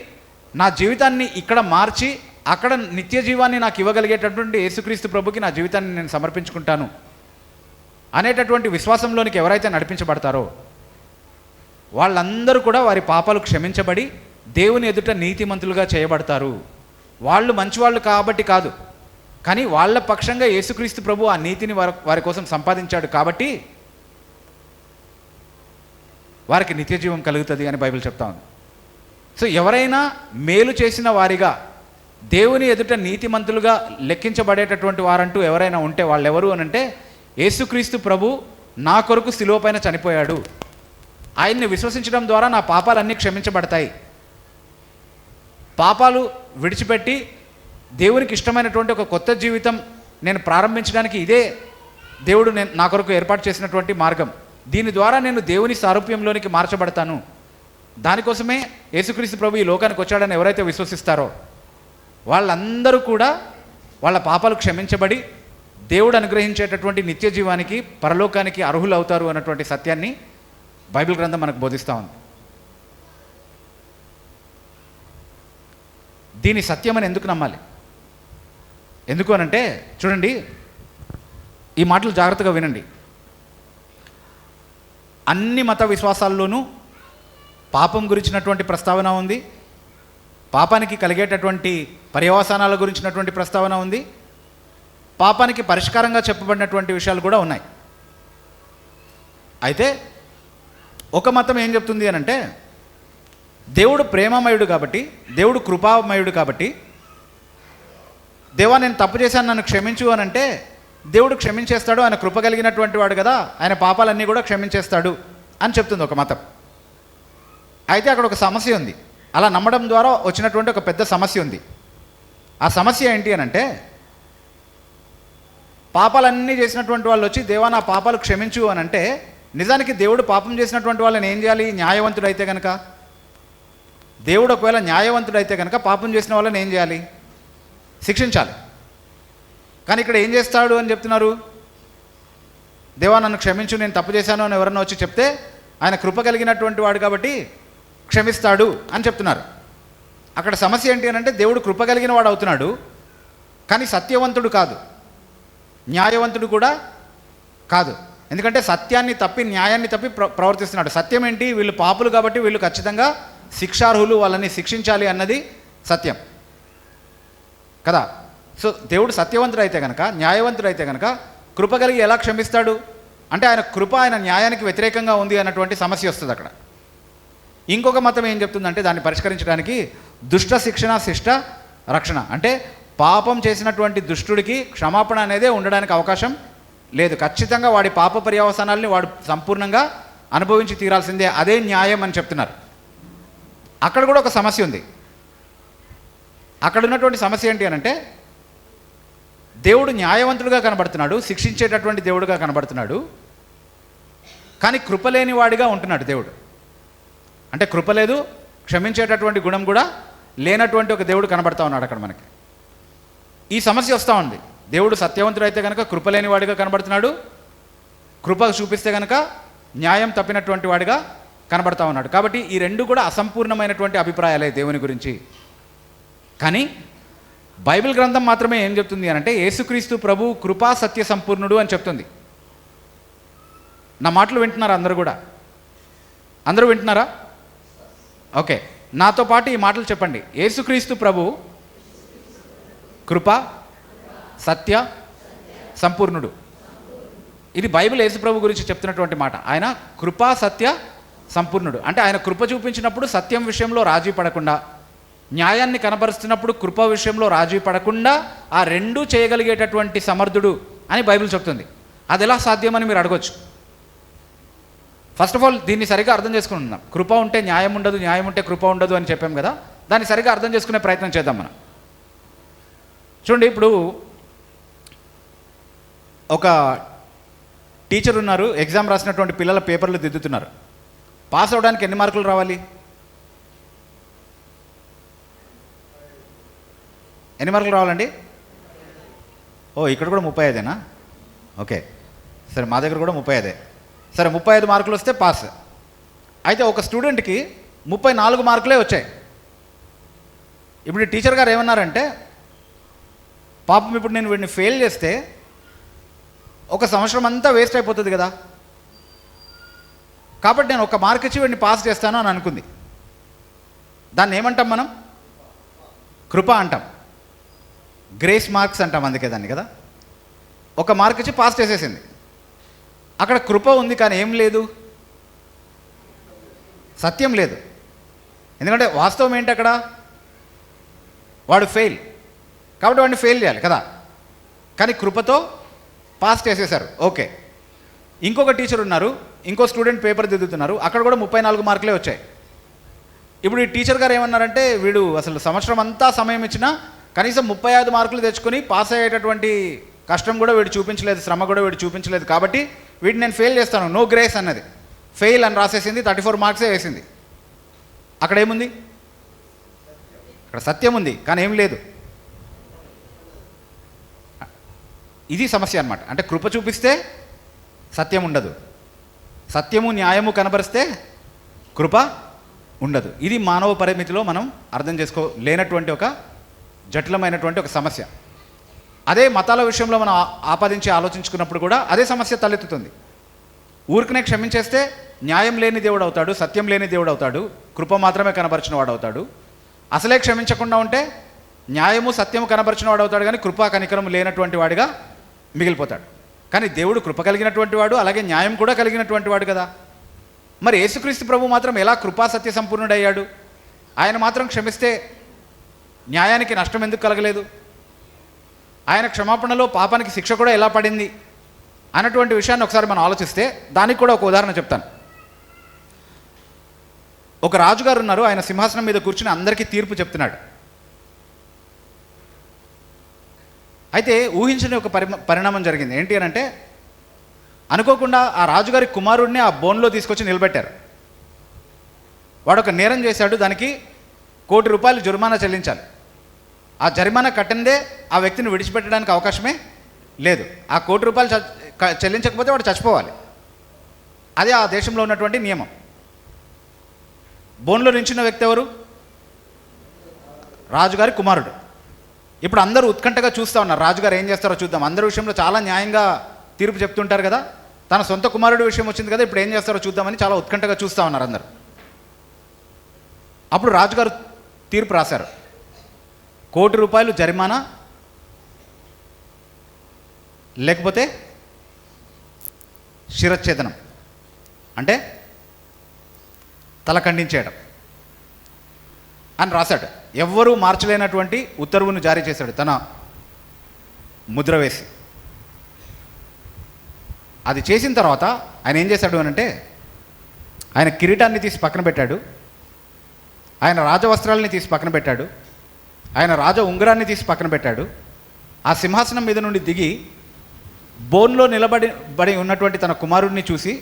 నా జీవితాన్ని ఇక్కడ మార్చి అక్కడ నిత్య జీవాన్ని నాకు ఇవ్వగలిగేటటువంటి యేసుక్రీస్తు ప్రభుకి నా జీవితాన్ని నేను సమర్పించుకుంటాను అనేటటువంటి విశ్వాసంలోనికి ఎవరైతే నడిపించబడతారో వాళ్ళందరూ కూడా వారి పాపాలు క్షమించబడి దేవుని ఎదుట నీతిమంతులుగా చేయబడతారు. వాళ్ళు మంచివాళ్ళు కాబట్టి కాదు, కానీ వాళ్ళ పక్షంగా యేసుక్రీస్తు ప్రభు ఆ నీతిని వారి కోసం సంపాదించాడు కాబట్టి వారికి నిత్య జీవం కలుగుతుంది అని బైబిల్ చెప్తా ఉంది. సో ఎవరైనా మేలు చేసిన వారిగా దేవుని ఎదుట నీతిమంతులుగా లెక్కించబడేటటువంటి వారంటూ ఎవరైనా ఉంటే వాళ్ళు ఎవరు అనంటే, యేసుక్రీస్తు ప్రభు నా కొరకు సిలువ పైన చనిపోయాడు, ఆయన్ని విశ్వసించడం ద్వారా నా పాపాలన్నీ క్షమించబడతాయి, పాపాలు విడిచిపెట్టి దేవునికి ఇష్టమైనటువంటి ఒక కొత్త జీవితం నేను ప్రారంభించడానికి ఇదే దేవుడు నా కొరకు ఏర్పాటు చేసినటువంటి మార్గం, దీని ద్వారా నేను దేవుని సారూప్యంలోనికి మార్చబడతాను, దానికోసమే యేసుక్రీస్తు ప్రభు ఈ లోకానికి వచ్చాడని ఎవరైతే విశ్వసిస్తారో వాళ్ళందరూ కూడా వాళ్ళ పాపాలు క్షమించబడి దేవుడు అనుగ్రహించేటటువంటి నిత్య జీవానికి, పరలోకానికి అర్హులు అవుతారు అన్నటువంటి సత్యాన్ని బైబిల్ గ్రంథం మనకు బోధిస్తూ ఉంది. దీని సత్యమని ఎందుకు నమ్మాలి? ఎందుకు అనంటే చూడండి, ఈ మాటలు జాగ్రత్తగా వినండి. అన్ని మత విశ్వాసాల్లోనూ పాపం గురించినటువంటి ప్రస్తావన ఉంది, పాపానికి కలిగేటటువంటి పర్యవసానాల గురించినటువంటి ప్రస్తావన ఉంది, పాపానికి పరిష్కారంగా చెప్పబడినటువంటి విషయాలు కూడా ఉన్నాయి. అయితే ఒక మతం ఏం చెప్తుంది అనంటే, దేవుడు ప్రేమమయుడు కాబట్టి, దేవుడు కృపామయుడు కాబట్టి, దేవా నేను తప్పు చేశాను నన్ను క్షమించు అనంటే దేవుడు క్షమించేస్తాడు, ఆయన కృప కలిగినటువంటి వాడు కదా, ఆయన పాపాలన్నీ కూడా క్షమించేస్తాడు అని చెప్తుంది ఒక మతం. అయితే అక్కడ ఒక సమస్య ఉంది. అలా నమ్మడం ద్వారా వచ్చినటువంటి ఒక పెద్ద సమస్య ఉంది. ఆ సమస్య ఏంటి అనంటే, పాపాలన్నీ చేసినటువంటి వాళ్ళు వచ్చి దేవా నా పాపాలు క్షమించు అని అంటే, నిజానికి దేవుడు పాపం చేసినటువంటి వాళ్ళని ఏం చేయాలి? న్యాయవంతుడైతే కనుక, దేవుడు ఒకవేళ న్యాయవంతుడైతే కనుక పాపం చేసిన వాళ్ళని ఏం చేయాలి? శిక్షించాలి. కానీ ఇక్కడ ఏం చేస్తాడు అని చెప్తున్నారు? దేవా నన్ను క్షమించు, నేను తప్పు చేశాను అని ఎవరన్నా వచ్చి చెప్తే ఆయన కృప కలిగినటువంటి వాడు కాబట్టి క్షమిస్తాడు అని చెప్తున్నారు. అక్కడ సమస్య ఏంటి అని అంటే దేవుడు కృప కలిగిన వాడు అవుతున్నాడు, కానీ సత్యవంతుడు కాదు, న్యాయవంతుడు కూడా కాదు. ఎందుకంటే సత్యాన్ని తప్పి న్యాయాన్ని తప్పి ప్రవర్తిస్తున్నాడు. సత్యం ఏంటి? వీళ్ళు పాపులు కాబట్టి వీళ్ళు ఖచ్చితంగా శిక్షార్హులు, వాళ్ళని శిక్షించాలి అన్నది సత్యం కదా. సో దేవుడు సత్యవంతుడు అయితే కనుక, న్యాయవంతుడు అయితే కనుక కృప కలిగి ఎలా క్షమిస్తాడు అంటే ఆయన కృప ఆయన న్యాయానికి వ్యతిరేకంగా ఉంది అన్నటువంటి సమస్య వస్తుంది అక్కడ. ఇంకొక మతం ఏం చెప్తుందంటే దాన్ని పరిష్కరించడానికి దుష్ట శిక్షణ శిష్ట రక్షణ, అంటే పాపం చేసినటువంటి దుష్టుడికి క్షమాపణ అనేదే ఉండడానికి అవకాశం లేదు. ఖచ్చితంగా వాడి పాప పర్యవసానాల్ని వాడు సంపూర్ణంగా అనుభవించి తీరాల్సిందే, అదే న్యాయం అని చెప్తున్నారు. అక్కడ కూడా ఒక సమస్య ఉంది. అక్కడ ఉన్నటువంటి సమస్య ఏంటి అని అంటే దేవుడు న్యాయవంతుడుగా కనబడుతున్నాడు, శిక్షించేటటువంటి దేవుడుగా కనబడుతున్నాడు, కానీ కృపలేని వాడిగా ఉంటున్నాడు దేవుడు. అంటే కృప లేదు, క్షమించేటటువంటి గుణం కూడా లేనటువంటి ఒక దేవుడు కనబడతా ఉన్నాడు అక్కడ మనకి. ఈ సమస్య వస్తూ ఉంది. దేవుడు సత్యవంతుడు అయితే కనుక కృపలేని వాడిగా కనబడుతున్నాడు, కృప చూపిస్తే కనుక న్యాయం తప్పినటువంటి వాడిగా కనబడతా ఉన్నాడు. కాబట్టి ఈ రెండు కూడా అసంపూర్ణమైనటువంటి అభిప్రాయాలే దేవుని గురించి. కానీ బైబిల్ గ్రంథం మాత్రమే ఏం చెప్తుంది అని అంటే యేసుక్రీస్తు ప్రభు కృపా సత్య సంపూర్ణుడు అని చెప్తుంది. నా మాటలు వింటున్నారా అందరూ కూడా? అందరూ వింటున్నారా? ఓకే, నాతో పాటు ఈ మాటలు చెప్పండి. యేసుక్రీస్తు ప్రభు కృప సత్య సంపూర్ణుడు. ఇది బైబిల్ యేసు ప్రభు గురించి చెప్తున్నటువంటి మాట. ఆయన కృపా సత్య సంపూర్ణుడు అంటే ఆయన కృప చూపించినప్పుడు సత్యం విషయంలో రాజీ పడకుండా, న్యాయాన్ని కనబరుస్తున్నప్పుడు కృప విషయంలో రాజీ పడకుండా ఆ రెండూ చేయగలిగేటటువంటి సమర్థుడు అని బైబిల్ చెప్తుంది. అది ఎలా సాధ్యమని మీరు అడగొచ్చు. ఫస్ట్ ఆఫ్ ఆల్ దీన్ని సరిగా అర్థం చేసుకుంటున్నాం. కృప ఉంటే న్యాయం ఉండదు, న్యాయం ఉంటే కృప ఉండదు అని చెప్పాం కదా. దాన్ని సరిగా అర్థం చేసుకునే ప్రయత్నం చేద్దాం మనం. చూడండి, ఇప్పుడు ఒక టీచర్ ఉన్నారు, ఎగ్జామ్ రాసినటువంటి పిల్లల పేపర్లు దిద్దుతున్నారు. పాస్ అవడానికి ఎన్ని మార్కులు రావాలి? ఎన్ని మార్కులు రావాలండి? ఇక్కడ కూడా 35ఏనా? ఓకే, సరే, మా దగ్గర కూడా 35. సరే, 35 మార్కులు వస్తే పాస్. అయితే ఒక స్టూడెంట్కి 34 మార్కులే వచ్చాయి. ఇప్పుడు టీచర్ గారు ఏమన్నారంటే, పాపం ఇప్పుడు నేను వీడిని ఫెయిల్ చేస్తే ఒక సంవత్సరం అంతా వేస్ట్ అయిపోతుంది కదా, కాబట్టి నేను ఒక మార్క్ ఇచ్చి వీడిని పాస్ చేస్తాను అని అనుకుంది. దాన్ని ఏమంటాం మనం? కృప అంటాం, గ్రేస్ మార్క్స్ అంటాం, అందుకే దాన్ని కదా. ఒక మార్క్ ఇచ్చి పాస్ చేసేసింది. అక్కడ కృప ఉంది కానీ ఏం లేదు? సత్యం లేదు. ఎందుకంటే వాస్తవం ఏంటి అక్కడ? వాడు ఫెయిల్, కాబట్టి వాడిని ఫెయిల్ చేయాలి కదా. కానీ కృపతో పాస్ చేసేశారు. ఓకే, ఇంకొక టీచర్ ఉన్నారు, ఇంకో స్టూడెంట్ పేపర్ దిద్దుతున్నారు, అక్కడ కూడా 34 మార్కులే వచ్చాయి. ఇప్పుడు ఈ టీచర్ గారు ఏమన్నారంటే, వీడు అసలు సంవత్సరం అంతా సమయం ఇచ్చినా కనీసం 35 మార్కులు తెచ్చుకొని పాస్ అయ్యేటటువంటి కష్టం కూడా వీడు చూపించలేదు, శ్రమ కూడా వీడు చూపించలేదు, కాబట్టి వీటిని నేను ఫెయిల్ చేస్తాను, నో గ్రేస్ అన్నది. ఫెయిల్ అని రాసేసింది, 34 మార్క్సే వేసింది. అక్కడ ఏముంది? అక్కడ సత్యం ఉంది కానీ ఏం లేదు. ఇది సమస్య అన్నమాట. అంటే కృప చూపిస్తే సత్యం ఉండదు, సత్యము న్యాయము కనబరిస్తే కృప ఉండదు. ఇది మానవ పరిమితిలో మనం అర్థం చేసుకోలేనటువంటి ఒక జటిలమైనటువంటి ఒక సమస్య. అదే మతాల విషయంలో మనం ఆపాదించి ఆలోచించుకున్నప్పుడు కూడా అదే సమస్య తలెత్తుతుంది. ఊరికనే క్షమించేస్తే న్యాయం లేని దేవుడు అవుతాడు, సత్యం లేని దేవుడు అవుతాడు, కృప మాత్రమే కనబరిచిన వాడు అవుతాడు. అసలే క్షమించకుండా ఉంటే న్యాయము సత్యము కనబరిచిన వాడు అవుతాడు, కానీ కృపా కనికరం లేనటువంటి వాడిగా మిగిలిపోతాడు. కానీ దేవుడు కృప కలిగినటువంటి వాడు, అలాగే న్యాయం కూడా కలిగినటువంటి వాడు కదా. మరి యేసుక్రీస్తు ప్రభు మాత్రం ఎలా కృపా సత్య సంపూర్ణుడయ్యాడు? ఆయన మాత్రం క్షమిస్తే న్యాయానికి నష్టం ఎందుకు కలగలేదు? ఆయన క్షమాపణలో పాపానికి శిక్ష కూడా ఎలా పడింది అన్నటువంటి విషయాన్ని ఒకసారి మనం ఆలోచిస్తే దానికి కూడా ఒక ఉదాహరణ చెప్తాను. ఒక రాజుగారు ఉన్నారు, ఆయన సింహాసనం మీద కూర్చుని అందరికీ తీర్పు చెప్తున్నాడు. అయితే ఊహించని ఒక పరిణామం జరిగింది. ఏంటి అని అంటే, అనుకోకుండా ఆ రాజుగారి కుమారుడిని ఆ బోన్లో తీసుకొచ్చి నిలబెట్టారు. వాడు ఒక నేరం చేశాడు, దానికి ₹1 కోటి జరిమానా చెల్లించాలి. ఆ జరిమానా కట్టిందే ఆ వ్యక్తిని విడిచిపెట్టడానికి అవకాశమే లేదు. ఆ ₹1 కోటి చెల్లించకపోతే వాడు చచ్చిపోవాలి. అదే ఆ దేశంలో ఉన్నటువంటి నియమం. బోన్లో నించున్న వ్యక్తి ఎవరు? రాజుగారి కుమారుడు. ఇప్పుడు అందరూ ఉత్కంఠగా చూస్తూ ఉన్నారు, రాజుగారు ఏం చేస్తారో చూద్దాం. అందరి విషయంలో చాలా న్యాయంగా తీర్పు చెప్తుంటారు కదా, తన సొంత కుమారుడి విషయం వచ్చింది కదా, ఇప్పుడు ఏం చేస్తారో చూద్దామని చాలా ఉత్కంఠగా చూస్తూ ఉన్నారు అందరు. అప్పుడు రాజుగారు తీర్పు రాశారు, ₹1,00,00,000 జరిమానా, లేకపోతే శిరచ్ఛేదనం, అంటే తల ఖండించేయడం అని రాశాడు. ఎవ్వరూ మార్చలేనటువంటి ఉత్తర్వును జారీ చేశాడు తన ముద్ర వేసి. అది చేసిన తర్వాత ఆయన ఏం చేశాడు అని అంటే, ఆయన కిరీటాన్ని తీసి పక్కన పెట్టాడు, ఆయన రాజవస్త్రాలని తీసి పక్కన పెట్టాడు, ఆయన రాజ ఉంగరాన్ని తీసి పక్కన పెట్టాడు. ఆ సింహాసనం మీద నుండి దిగి బోన్లో నిలబడి ఉన్నటువంటి తన కుమారుడిని చూసి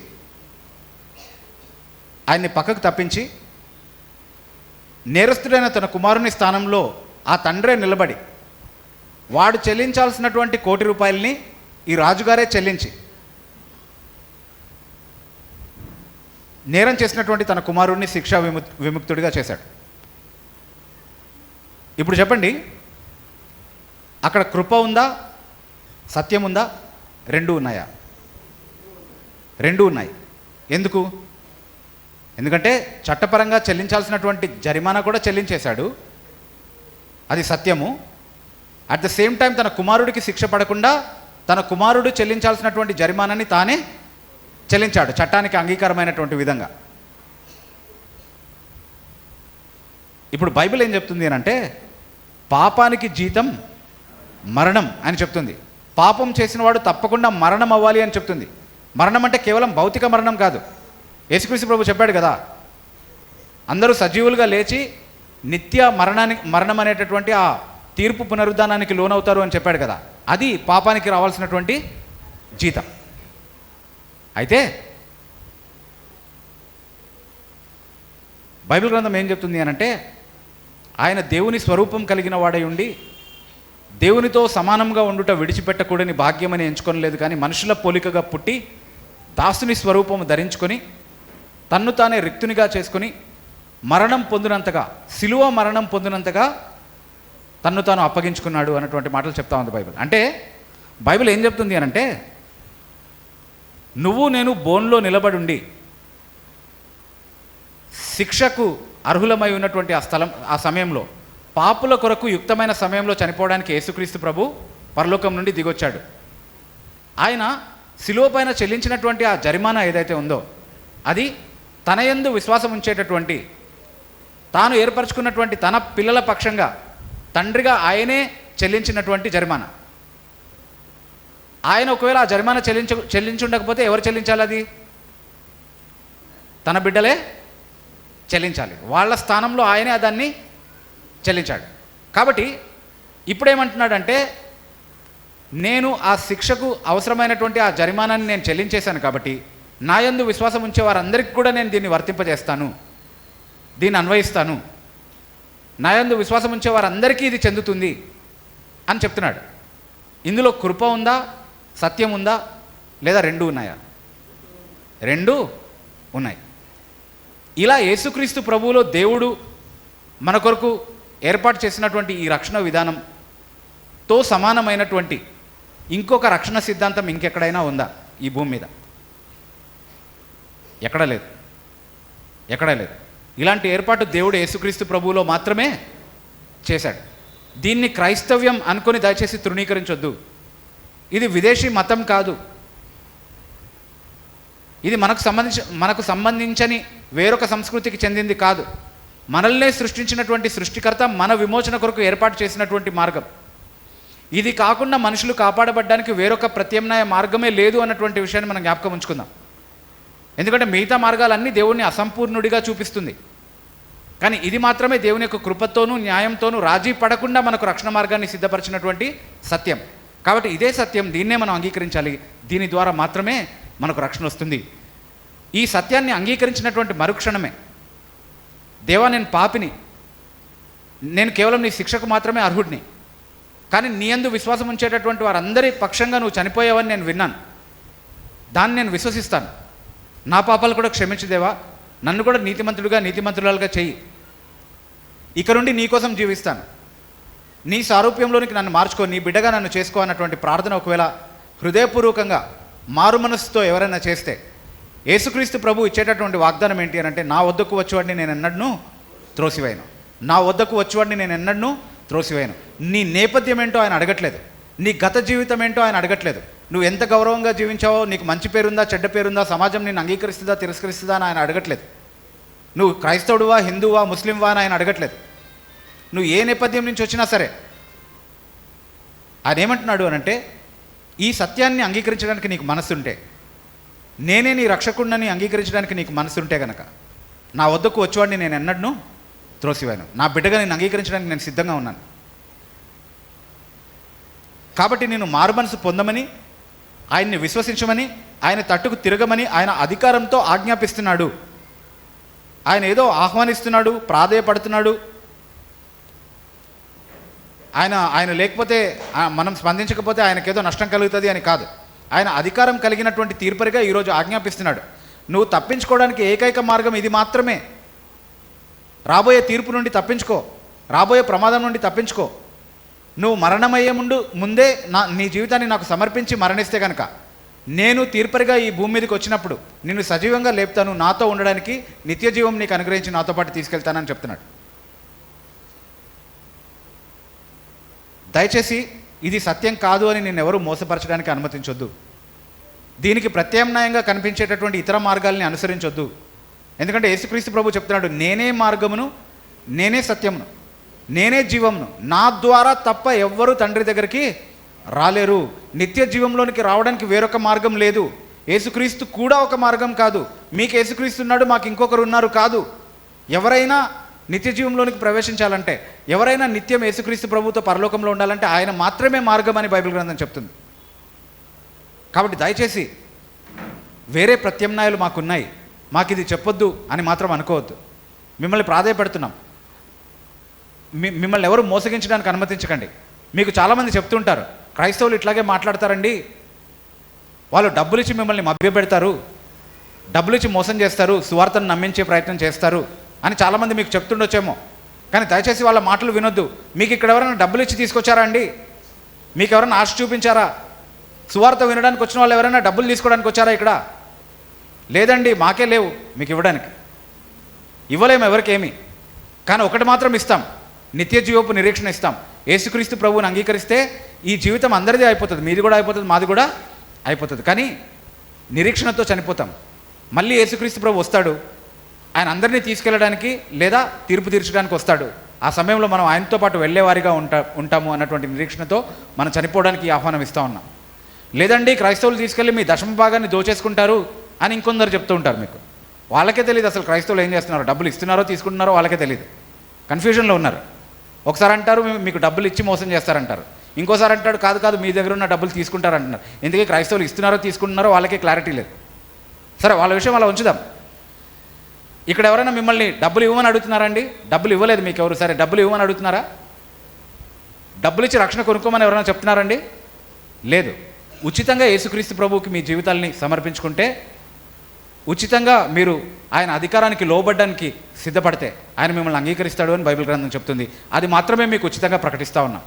ఆయన్ని పక్కకు తప్పించి, నేరస్తుడైన తన కుమారుని స్థానంలో ఆ తండ్రే నిలబడి వాడు చెల్లించాల్సినటువంటి ₹1,00,00,000 ఈ రాజుగారే చెల్లించి నేరం చేసినటువంటి తన కుమారుడిని శిక్షా విముక్తుడిగా చేశాడు. ఇప్పుడు చెప్పండి, అక్కడ కృప ఉందా, సత్యం ఉందా? రెండూ ఉన్నాయా? రెండూ ఉన్నాయి. ఎందుకు? ఎందుకంటే చట్టపరంగా చెల్లించాల్సినటువంటి జరిమానా కూడా చెల్లించేశాడు, అది సత్యము. అట్ ద సేమ్ టైం తన కుమారుడికి శిక్ష పడకుండా తన కుమారుడు చెల్లించాల్సినటువంటి జరిమానాని తానే చెల్లించాడు, చట్టానికి అంగీకారమైనటువంటి విధంగా. ఇప్పుడు బైబిల్ ఏం చెప్తుంది అని అంటే, పాపానికి జీతం మరణం అని చెప్తుంది. పాపం చేసిన వాడు తప్పకుండా మరణం అవ్వాలి అని చెప్తుంది. మరణం అంటే కేవలం భౌతిక మరణం కాదు. యేసుక్రీస్తు ప్రభు చెప్పాడు కదా, అందరూ సజీవులుగా లేచి నిత్య మరణం అనేటటువంటి ఆ తీర్పు పునరుద్ధానానికి లోనవుతారు అని చెప్పాడు కదా, అది పాపానికి రావాల్సినటువంటి జీతం. అయితే బైబిల్ గ్రంథం ఏం చెప్తుంది అని అంటే, ఆయన దేవుని స్వరూపం కలిగిన వాడై ఉండి దేవునితో సమానంగా ఉండుట విడిచిపెట్టకూడని భాగ్యమని ఎంచుకొనలేదు, కానీ మనుషుల పోలికగా పుట్టి దాసుని స్వరూపము ధరించుకొని తన్ను తానే రిక్తునిగా చేసుకొని మరణం పొందినంతగా, సిలువ మరణం పొందినంతగా తన్ను తాను అప్పగించుకున్నాడు అన్నటువంటి మాటలు చెప్తా ఉంది బైబిల్. అంటే బైబిల్ ఏం చెప్తుంది అని అంటే, నువ్వు నేను బోన్లో నిలబడి ఉండి శిక్షకు అర్హులమై ఉన్నటువంటి ఆ సమయంలో, పాపుల కొరకు యుక్తమైన సమయంలో చనిపోవడానికి యేసుక్రీస్తు ప్రభు పరలోకం నుండి దిగొచ్చాడు. ఆయన శిలువ పైన చెల్లించినటువంటి ఆ జరిమానా ఏదైతే ఉందో, అది తన యందు విశ్వాసం ఉంచేటటువంటి, తాను ఏర్పరచుకున్నటువంటి తన పిల్లల పక్షంగా తండ్రిగా ఆయనే చెల్లించినటువంటి జరిమానా. ఆయన ఒకవేళ ఆ జరిమానా చెల్లించుండకపోతే ఎవరు చెల్లించాలి? అది తన బిడ్డలే చెల్లించాలి. వాళ్ళ స్థానంలో ఆయనే దాన్ని చెల్లించాడు. కాబట్టి ఇప్పుడేమంటున్నాడంటే, నేను ఆ శిక్షకు అవసరమైనటువంటి ఆ జరిమానాన్ని నేను చెల్లించేశాను కాబట్టి నా యందు విశ్వాసం ఉంచే వారందరికీ కూడా నేను దీన్ని వర్తింపజేస్తాను, దీన్ని అన్వయిస్తాను, నా యందు విశ్వాసం ఉంచే వారందరికీ ఇది చెందుతుంది అని చెప్తున్నాడు. ఇందులో కృప ఉందా, సత్యం ఉందా, లేదా రెండూ ఉన్నాయా? రెండూ ఉన్నాయి. ఇలా యేసుక్రీస్తు ప్రభువులో దేవుడు మన కొరకు ఏర్పాటు చేసినటువంటి ఈ రక్షణ విధానంతో సమానమైనటువంటి ఇంకొక రక్షణ సిద్ధాంతం ఇంకెక్కడైనా ఉందా ఈ భూమి మీద? ఎక్కడా లేదు, ఎక్కడా లేదు. ఇలాంటి ఏర్పాటు దేవుడు యేసుక్రీస్తు ప్రభువులో మాత్రమే చేశాడు. దీన్ని క్రైస్తవ్యం అనుకొని దయచేసి తృణీకరించొద్దు. ఇది విదేశీ మతం కాదు, ఇది మనకు సంబంధించని వేరొక సంస్కృతికి చెందింది కాదు. మనల్నే సృష్టించినటువంటి సృష్టికర్త మన విమోచన కొరకు ఏర్పాటు చేసినటువంటి మార్గం ఇది. కాకుండా మనుషులు కాపాడబడ్డానికి వేరొక ప్రత్యామ్నాయ మార్గమే లేదు అన్నటువంటి విషయాన్ని మనం జ్ఞాపకం ఉంచుకుందాం. ఎందుకంటే మిగతా మార్గాలన్నీ దేవుణ్ణి అసంపూర్ణుడిగా చూపిస్తుంది, కానీ ఇది మాత్రమే దేవుని యొక్క కృపతోనూ న్యాయంతోనూ రాజీ పడకుండా మనకు రక్షణ మార్గాన్ని సిద్ధపరిచినటువంటి సత్యం. కాబట్టి ఇదే సత్యం, దీన్నే మనం అంగీకరించాలి. దీని ద్వారా మాత్రమే మనకు రక్షణ వస్తుంది. ఈ సత్యాన్ని అంగీకరించినటువంటి మరుక్షణమే, దేవా నేను పాపిని, నేను కేవలం నీ శిక్షకు మాత్రమే అర్హుడిని, కానీ నీ యందు విశ్వాసం ఉంచేటటువంటి వారందరి పక్షంగా నువ్వు చనిపోయావని నేను విన్నాను, దాన్ని నేను విశ్వసిస్తాను. నా పాపాలు కూడా క్షమించు దేవా, నన్ను కూడా నీతిమంతురాలుగా చెయ్యి, ఇక నుండి నీ కోసం జీవిస్తాను, నీ సారూప్యంలోనికి నన్ను మార్చుకో, నీ బిడ్డగా నన్ను చేసుకో అన్నటువంటి ప్రార్థన ఒకవేళ హృదయపూర్వకంగా మారు మనస్సుతో ఎవరైనా చేస్తే యేసుక్రీస్తు ప్రభు ఇచ్చేటటువంటి వాగ్దానం ఏంటి అని అంటే, నా వద్దకు వచ్చేవాడిని నేను ఎన్నడూ త్రోసివేయను, నా వద్దకు వచ్చేవాడిని నేను ఎన్నడూ త్రోసివేయను. నీ నేపథ్యం ఏంటో ఆయన అడగట్లేదు, నీ గత జీవితం ఏంటో ఆయన అడగట్లేదు, నువ్వు ఎంత గౌరవంగా జీవించావో, నీకు మంచి పేరుందా చెడ్డ పేరుందా, సమాజం నిన్ను అంగీకరిస్తుందా తిరస్కరిస్తుందా అని ఆయన అడగట్లేదు, నువ్వు క్రైస్తవుడువా హిందువా ముస్లింవా అని ఆయన అడగట్లేదు. నువ్వు ఏ నేపథ్యం నుంచి వచ్చినా సరే ఆయన ఏమంటున్నాడు అని అంటే, ఈ సత్యాన్ని అంగీకరించడానికి నీకు మనసుంటే, నేనే నీ రక్షకుడిని అంగీకరించడానికి నీకు మనసుంటే కనుక నా వద్దకు వచ్చేవాడిని నేను ఎన్నడూ త్రోసివేయను, నా బిడ్డగా నేను అంగీకరించడానికి నేను సిద్ధంగా ఉన్నాను. కాబట్టి నేను మారు మనసు పొందమని, ఆయన్ని విశ్వసించమని, ఆయన తట్టుకు తిరగమని ఆయన అధికారంతో ఆజ్ఞాపిస్తున్నాడు. ఆయన ఏదో ఆహ్వానిస్తున్నాడు, ప్రాధేయపడుతున్నాడు. ఆయన లేకపోతే మనం స్పందించకపోతే ఆయనకేదో నష్టం కలుగుతుంది అని కాదు. ఆయన అధికారం కలిగినటువంటి తీర్పరిగా ఈరోజు ఆజ్ఞాపిస్తున్నాడు. నువ్వు తప్పించుకోవడానికి ఏకైక మార్గం ఇది మాత్రమే. రాబోయే తీర్పు నుండి తప్పించుకో, రాబోయే ప్రమాదం నుండి తప్పించుకో. నువ్వు మరణమయ్యే ముందే నీ జీవితాన్ని నాకు సమర్పించి మరణిస్తే కనుక నేను తీర్పరిగా ఈ భూమి మీదకి వచ్చినప్పుడు నిన్ను సజీవంగా లేపుతాను, నాతో ఉండడానికి నిత్య జీవం నీకు అనుగ్రహించి నాతో పాటు తీసుకెళ్తానని చెప్తున్నాడు. దయచేసి ఇది సత్యం కాదు అని నిన్నెవరూ మోసపరచడానికి అనుమతించొద్దు. దీనికి ప్రత్యామ్నాయంగా కనిపించేటటువంటి ఇతర మార్గాల్ని అనుసరించొద్దు. ఎందుకంటే యేసుక్రీస్తు ప్రభు చెప్తున్నాడు, నేనే మార్గమును, నేనే సత్యమును, నేనే జీవమును, నా ద్వారా తప్ప ఎవ్వరూ తండ్రి దగ్గరికి రాలేరు. నిత్య జీవంలోనికి రావడానికి వేరొక మార్గం లేదు. యేసుక్రీస్తు కూడా ఒక మార్గం కాదు. మీకు యేసుక్రీస్తు ఉన్నాడు, మాకు ఇంకొకరు ఉన్నారు కాదు. ఎవరైనా నిత్య జీవంలోనికి ప్రవేశించాలంటే, ఎవరైనా నిత్యం యేసుక్రీస్తు ప్రభుతో పరలోకంలో ఉండాలంటే ఆయన మాత్రమే మార్గం అని బైబిల్ గ్రంథం చెప్తుంది. కాబట్టి దయచేసి వేరే ప్రత్యామ్నాయాలు మాకున్నాయి, మాకు ఇది చెప్పొద్దు అని మాత్రం అనుకోవద్దు. మిమ్మల్ని ప్రాధేయపడుతున్నాం, మిమ్మల్ని ఎవరు మోసగించడానికి అనుమతించకండి. మీకు చాలామంది చెప్తుంటారు, క్రైస్తవులు ఇట్లాగే మాట్లాడతారండి, వాళ్ళు డబ్బులు ఇచ్చి మిమ్మల్ని మభ్యపెడతారు, డబ్బులు ఇచ్చి మోసం చేస్తారు, సువార్తను నమ్మించే ప్రయత్నం చేస్తారు అని చాలామంది మీకు చెప్తుండొచ్చేమో. కానీ దయచేసి వాళ్ళ మాటలు వినొద్దు. మీకు ఇక్కడ ఎవరైనా డబ్బులు ఇచ్చి తీసుకొచ్చారా అండి? మీకు ఎవరైనా ఆశ చూపించారా? సువార్త వినడానికి వచ్చిన వాళ్ళు ఎవరైనా డబ్బులు తీసుకోవడానికి వచ్చారా ఇక్కడ? లేదండి, మాకే లేవు మీకు ఇవ్వడానికి, ఇవ్వలేము ఎవరికేమి. కానీ ఒకటి మాత్రం ఇస్తాం, నిత్య జీవపు నిరీక్షణ ఇస్తాం. యేసుక్రీస్తు ప్రభువుని అంగీకరిస్తే ఈ జీవితం అందరిది అయిపోతుంది, మీది కూడా అయిపోతుంది, మాది కూడా అయిపోతుంది. కానీ నిరీక్షణతో చనిపోతాం. మళ్ళీ యేసుక్రీస్తు ప్రభు వస్తాడు, ఆయన అందరినీ తీసుకెళ్ళడానికి లేదా తీర్పు తీర్చడానికి వస్తాడు. ఆ సమయంలో మనం ఆయనతో పాటు వెళ్ళేవారిగా ఉంటాము అన్నటువంటి నిరీక్షణతో మనం చనిపోవడానికి ఆహ్వానం ఇస్తూ ఉన్నాం. లేదండి, క్రైస్తవులు తీసుకెళ్ళి మీ దశమ భాగాన్ని దోచేసుకుంటారు అని ఇంకొందరు చెప్తూ ఉంటారు. మీకు వాళ్ళకే తెలియదు అసలు క్రైస్తవులు ఏం చేస్తున్నారో, డబ్బులు ఇస్తున్నారో తీసుకుంటున్నారో వాళ్ళకే తెలియదు, కన్ఫ్యూజన్లో ఉన్నారు. ఒకసారి అంటారు మీకు డబ్బులు ఇచ్చి మోసం చేస్తారంటారు, ఇంకోసారి అంటాడు కాదు కాదు మీ దగ్గర ఉన్న డబ్బులు తీసుకుంటారంటున్నారు. ఎందుకే క్రైస్తవులు ఇస్తున్నారో తీసుకుంటున్నారో వాళ్ళకే క్లారిటీ లేదు. సరే, వాళ్ళ విషయం అలా ఉంచుదాం. ఇక్కడ ఎవరైనా మిమ్మల్ని డబ్బులు ఇవ్వమని అడుగుతున్నారండి? డబ్బులు ఇవ్వలేదు మీకు ఎవరు, సరే డబ్బులు ఇవ్వమని అడుగుతున్నారా? డబ్బులు ఇచ్చి రక్షణ కొనుక్కోమని ఎవరైనా చెప్తున్నారండి? లేదు. ఉచితంగా యేసుక్రీస్తు ప్రభువుకి మీ జీవితాలని సమర్పించుకుంటే, ఉచితంగా మీరు ఆయన అధికారానికి లోబడ్డానికి సిద్ధపడితే ఆయన మిమ్మల్ని అంగీకరిస్తాడు అని బైబిల్ గ్రంథం చెప్తుంది. అది మాత్రమే మీకు ఉచితంగా ప్రకటిస్తూ ఉన్నాం.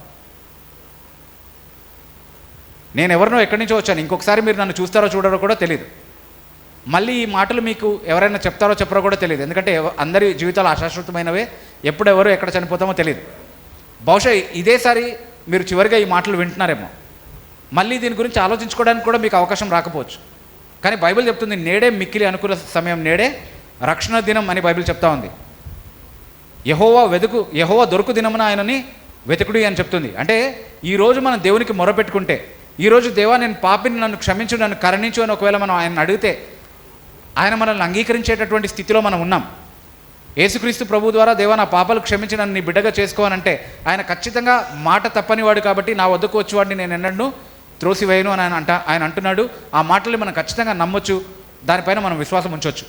నేను ఎవరినో ఎక్కడి నుంచో వచ్చాను, ఇంకొకసారి మీరు నన్ను చూస్తారో చూడరో కూడా తెలియదు. మళ్ళీ ఈ మాటలు మీకు ఎవరైనా చెప్తారో చెప్పరో కూడా తెలియదు. ఎందుకంటే అందరి జీవితాలు అశాశ్వతమైనవే, ఎప్పుడెవరో ఎక్కడ చనిపోతామో తెలియదు. బహుశా ఇదేసారి మీరు చివరిగా ఈ మాటలు వింటున్నారేమో, మళ్ళీ దీని గురించి ఆలోచించుకోవడానికి కూడా మీకు అవకాశం రాకపోవచ్చు. కానీ బైబిల్ చెప్తుంది, నేడే మిక్కిలి అనుకూల సమయం, నేడే రక్షణ దినం అని బైబిల్ చెప్తా ఉంది. యెహోవా దొరుకు దినమున ఆయనని వెతుకుడి అని చెప్తుంది. అంటే ఈరోజు మనం దేవునికి మొరపెట్టుకుంటే, ఈరోజు దేవా నేను పాపిని, నన్ను క్షమించు, నన్ను కరుణించు అని ఒకవేళ మనం ఆయన అడిగితే ఆయన మనల్ని అంగీకరించేటటువంటి స్థితిలో మనం ఉన్నాం. యేసుక్రీస్తు ప్రభు ద్వారా దేవా నా పాపాలు క్షమించి నన్ను నీ బిడ్డగా చేసుకోవాలంటే ఆయన ఖచ్చితంగా మాట తప్పనివాడు. కాబట్టి నా వద్దకు వచ్చేవాడిని నేను ఎన్నడూ త్రోసివేయను అని ఆయన అంటున్నాడు. ఆ మాటల్ని మనం ఖచ్చితంగా నమ్మొచ్చు, దానిపైన మనం విశ్వాసం ఉంచవచ్చు.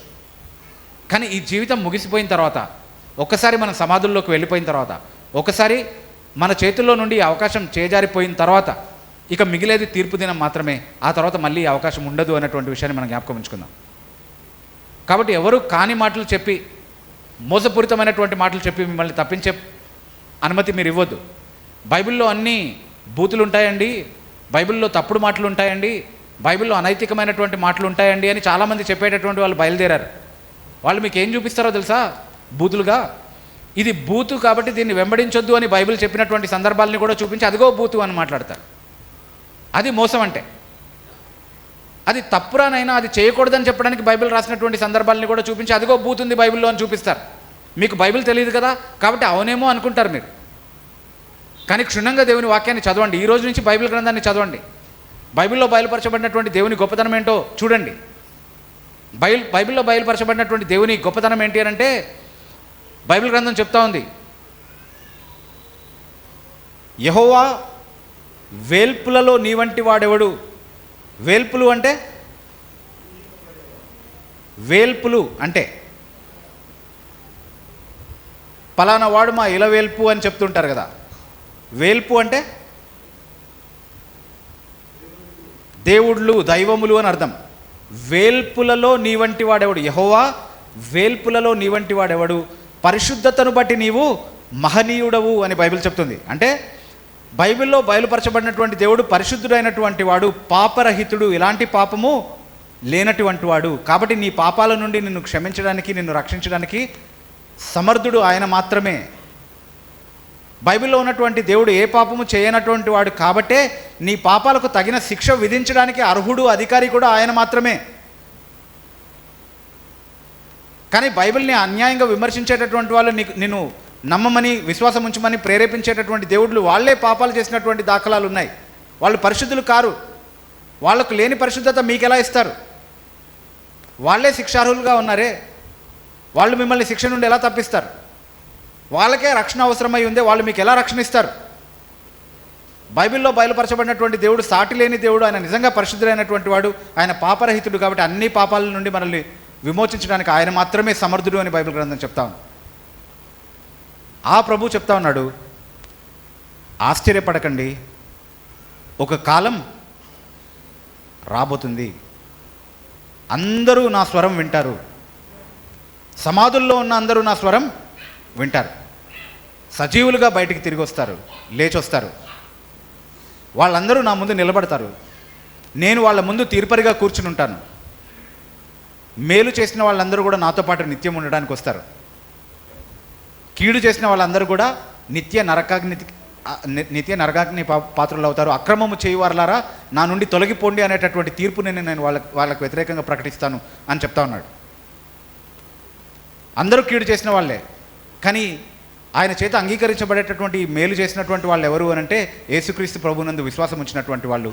కానీ ఈ జీవితం ముగిసిపోయిన తర్వాత, ఒక్కసారి మనం సమాధుల్లోకి వెళ్ళిపోయిన తర్వాత, ఒకసారి మన చేతుల్లో నుండి అవకాశం చేజారిపోయిన తర్వాత ఇక మిగిలేది తీర్పు దినం మాత్రమే. ఆ తర్వాత మళ్ళీ అవకాశం ఉండదు అన్నటువంటి విషయాన్ని మనం జ్ఞాపకం ఉంచుకుందాం. కాబట్టి ఎవరు కాని మాటలు చెప్పి, మోసపూరితమైనటువంటి మాటలు చెప్పి మిమ్మల్ని తప్పించే అనుమతి మీరు ఇవ్వద్దు. బైబిల్లో అన్నీ బూతులు ఉంటాయండి, బైబిల్లో తప్పుడు మాటలు ఉంటాయండి, బైబిల్లో అనైతికమైనటువంటి మాటలు ఉంటాయండి అని చాలామంది చెప్పేటటువంటి వాళ్ళు బయలుదేరారు. వాళ్ళు మీకు ఏం చూపిస్తారో తెలుసా? బూతులుగా. ఇది బూతు కాబట్టి దీన్ని వెంబడించొద్దు అని బైబిల్ చెప్పినటువంటి సందర్భాలని కూడా చూపించి అదిగో బూతు అని మాట్లాడతారు. అది మోసం అంటే. అది తప్పురానైనా అది చేయకూడదని చెప్పడానికి బైబిల్ రాసినటువంటి సందర్భాలని కూడా చూపించి అదిగో బూతుంది బైబిల్లో అని చూపిస్తారు. మీకు బైబిల్ తెలియదు కదా కాబట్టి అవునేమో అనుకుంటారు మీరు. కానీ క్షుణ్ణంగా దేవుని వాక్యాన్ని చదవండి. ఈ రోజు నుంచి బైబిల్ గ్రంథాన్ని చదవండి. బైబిల్లో బయలుపరచబడినటువంటి దేవుని గొప్పతనం ఏంటో చూడండి. బైబిల్లో బయలుపరచబడినటువంటి దేవుని గొప్పతనం ఏంటి అని అంటే బైబిల్ గ్రంథం చెప్తా ఉంది, యెహోవా వేల్పులలో నీ వంటి వాడెవడు. వేల్పులు అంటే వేల్పులు అంటే పలానా వాడు మా ఇలవేల్పు అని చెప్తుంటారు కదా. వేల్పు అంటే దేవుళ్ళు, దైవములు అని అర్థం. వేల్పులలో నీ వంటి వాడెవడు. యెహోవా వేల్పులలో నీ వంటి వాడెవడు, పరిశుద్ధతను బట్టి నీవు మహనీయుడవు అని బైబిల్ చెప్తుంది. అంటే బైబిల్లో బయలుపరచబడినటువంటి దేవుడు పరిశుద్ధుడైనటువంటి వాడు, పాపరహితుడు, ఎలాంటి పాపము లేనటువంటి వాడు. కాబట్టి నీ పాపాల నుండి నిన్ను క్షమించడానికి, నిన్ను రక్షించడానికి సమర్థుడు ఆయన మాత్రమే. బైబిల్లో ఉన్నటువంటి దేవుడు ఏ పాపము చేయనటువంటి వాడు కాబట్టే నీ పాపాలకు తగిన శిక్ష విధించడానికి అర్హుడు, అధికారి కూడా ఆయన మాత్రమే. కానీ బైబిల్ని అన్యాయంగా విమర్శించేటటువంటి వాళ్ళు నిన్ను నమ్మమని, విశ్వాసం ఉంచమని ప్రేరేపించేటటువంటి దేవుళ్ళు వాళ్ళే పాపాలు చేసినటువంటి దాఖలాలు ఉన్నాయి. వాళ్ళు పరిశుద్ధులు కారు. వాళ్ళకు లేని పరిశుద్ధత మీకు ఎలా ఇస్తారు? వాళ్ళే శిక్షార్హులుగా ఉన్నారే, వాళ్ళు మిమ్మల్ని శిక్ష నుండి ఎలా తప్పిస్తారు? వాళ్ళకే రక్షణ అవసరమై ఉందే, వాళ్ళు మీకు ఎలా రక్షణ ఇస్తారు? బైబిల్లో బయలుపరచబడినటువంటి దేవుడు సాటి లేని దేవుడు. ఆయన నిజంగా పరిశుద్ధులైనటువంటి వాడు. ఆయన పాపరహితుడు కాబట్టి అన్ని పాపాల నుండి మనల్ని విమోచించడానికి ఆయన మాత్రమే సమర్థుడు అని బైబిల్ గ్రంథం చెప్తా ఉంది. ఆ ప్రభు చెప్తా ఉన్నాడు, ఆశ్చర్యపడకండి, ఒక కాలం రాబోతుంది, అందరూ నా స్వరం వింటారు. సమాధుల్లో ఉన్న అందరూ నా స్వరం వింటారు. సజీవులుగా బయటికి తిరిగి వస్తారు, లేచొస్తారు. వాళ్ళందరూ నా ముందు నిలబడతారు. నేను వాళ్ళ ముందు తీర్పరిగా కూర్చుని ఉంటాను. మేలు చేసిన వాళ్ళందరూ కూడా నాతో పాటు నిత్యం ఉండడానికి వస్తారు. కీడు చేసిన వాళ్ళందరూ కూడా నిత్య నరకాగ్ని పాత్రలు అవుతారు. అక్రమము చేయువారులారా నా నుండి తొలగిపోండి అనేటటువంటి తీర్పుని నేను వాళ్ళకు వ్యతిరేకంగా ప్రకటిస్తాను అని చెప్తా ఉన్నాడు. అందరూ కీడు చేసిన వాళ్ళే, కానీ ఆయన చేత అంగీకరించబడేటటువంటి మేలు చేసినటువంటి వాళ్ళు ఎవరు అని అంటే యేసుక్రీస్తు ప్రభునందు విశ్వాసం ఉంచినటువంటి వాళ్ళు.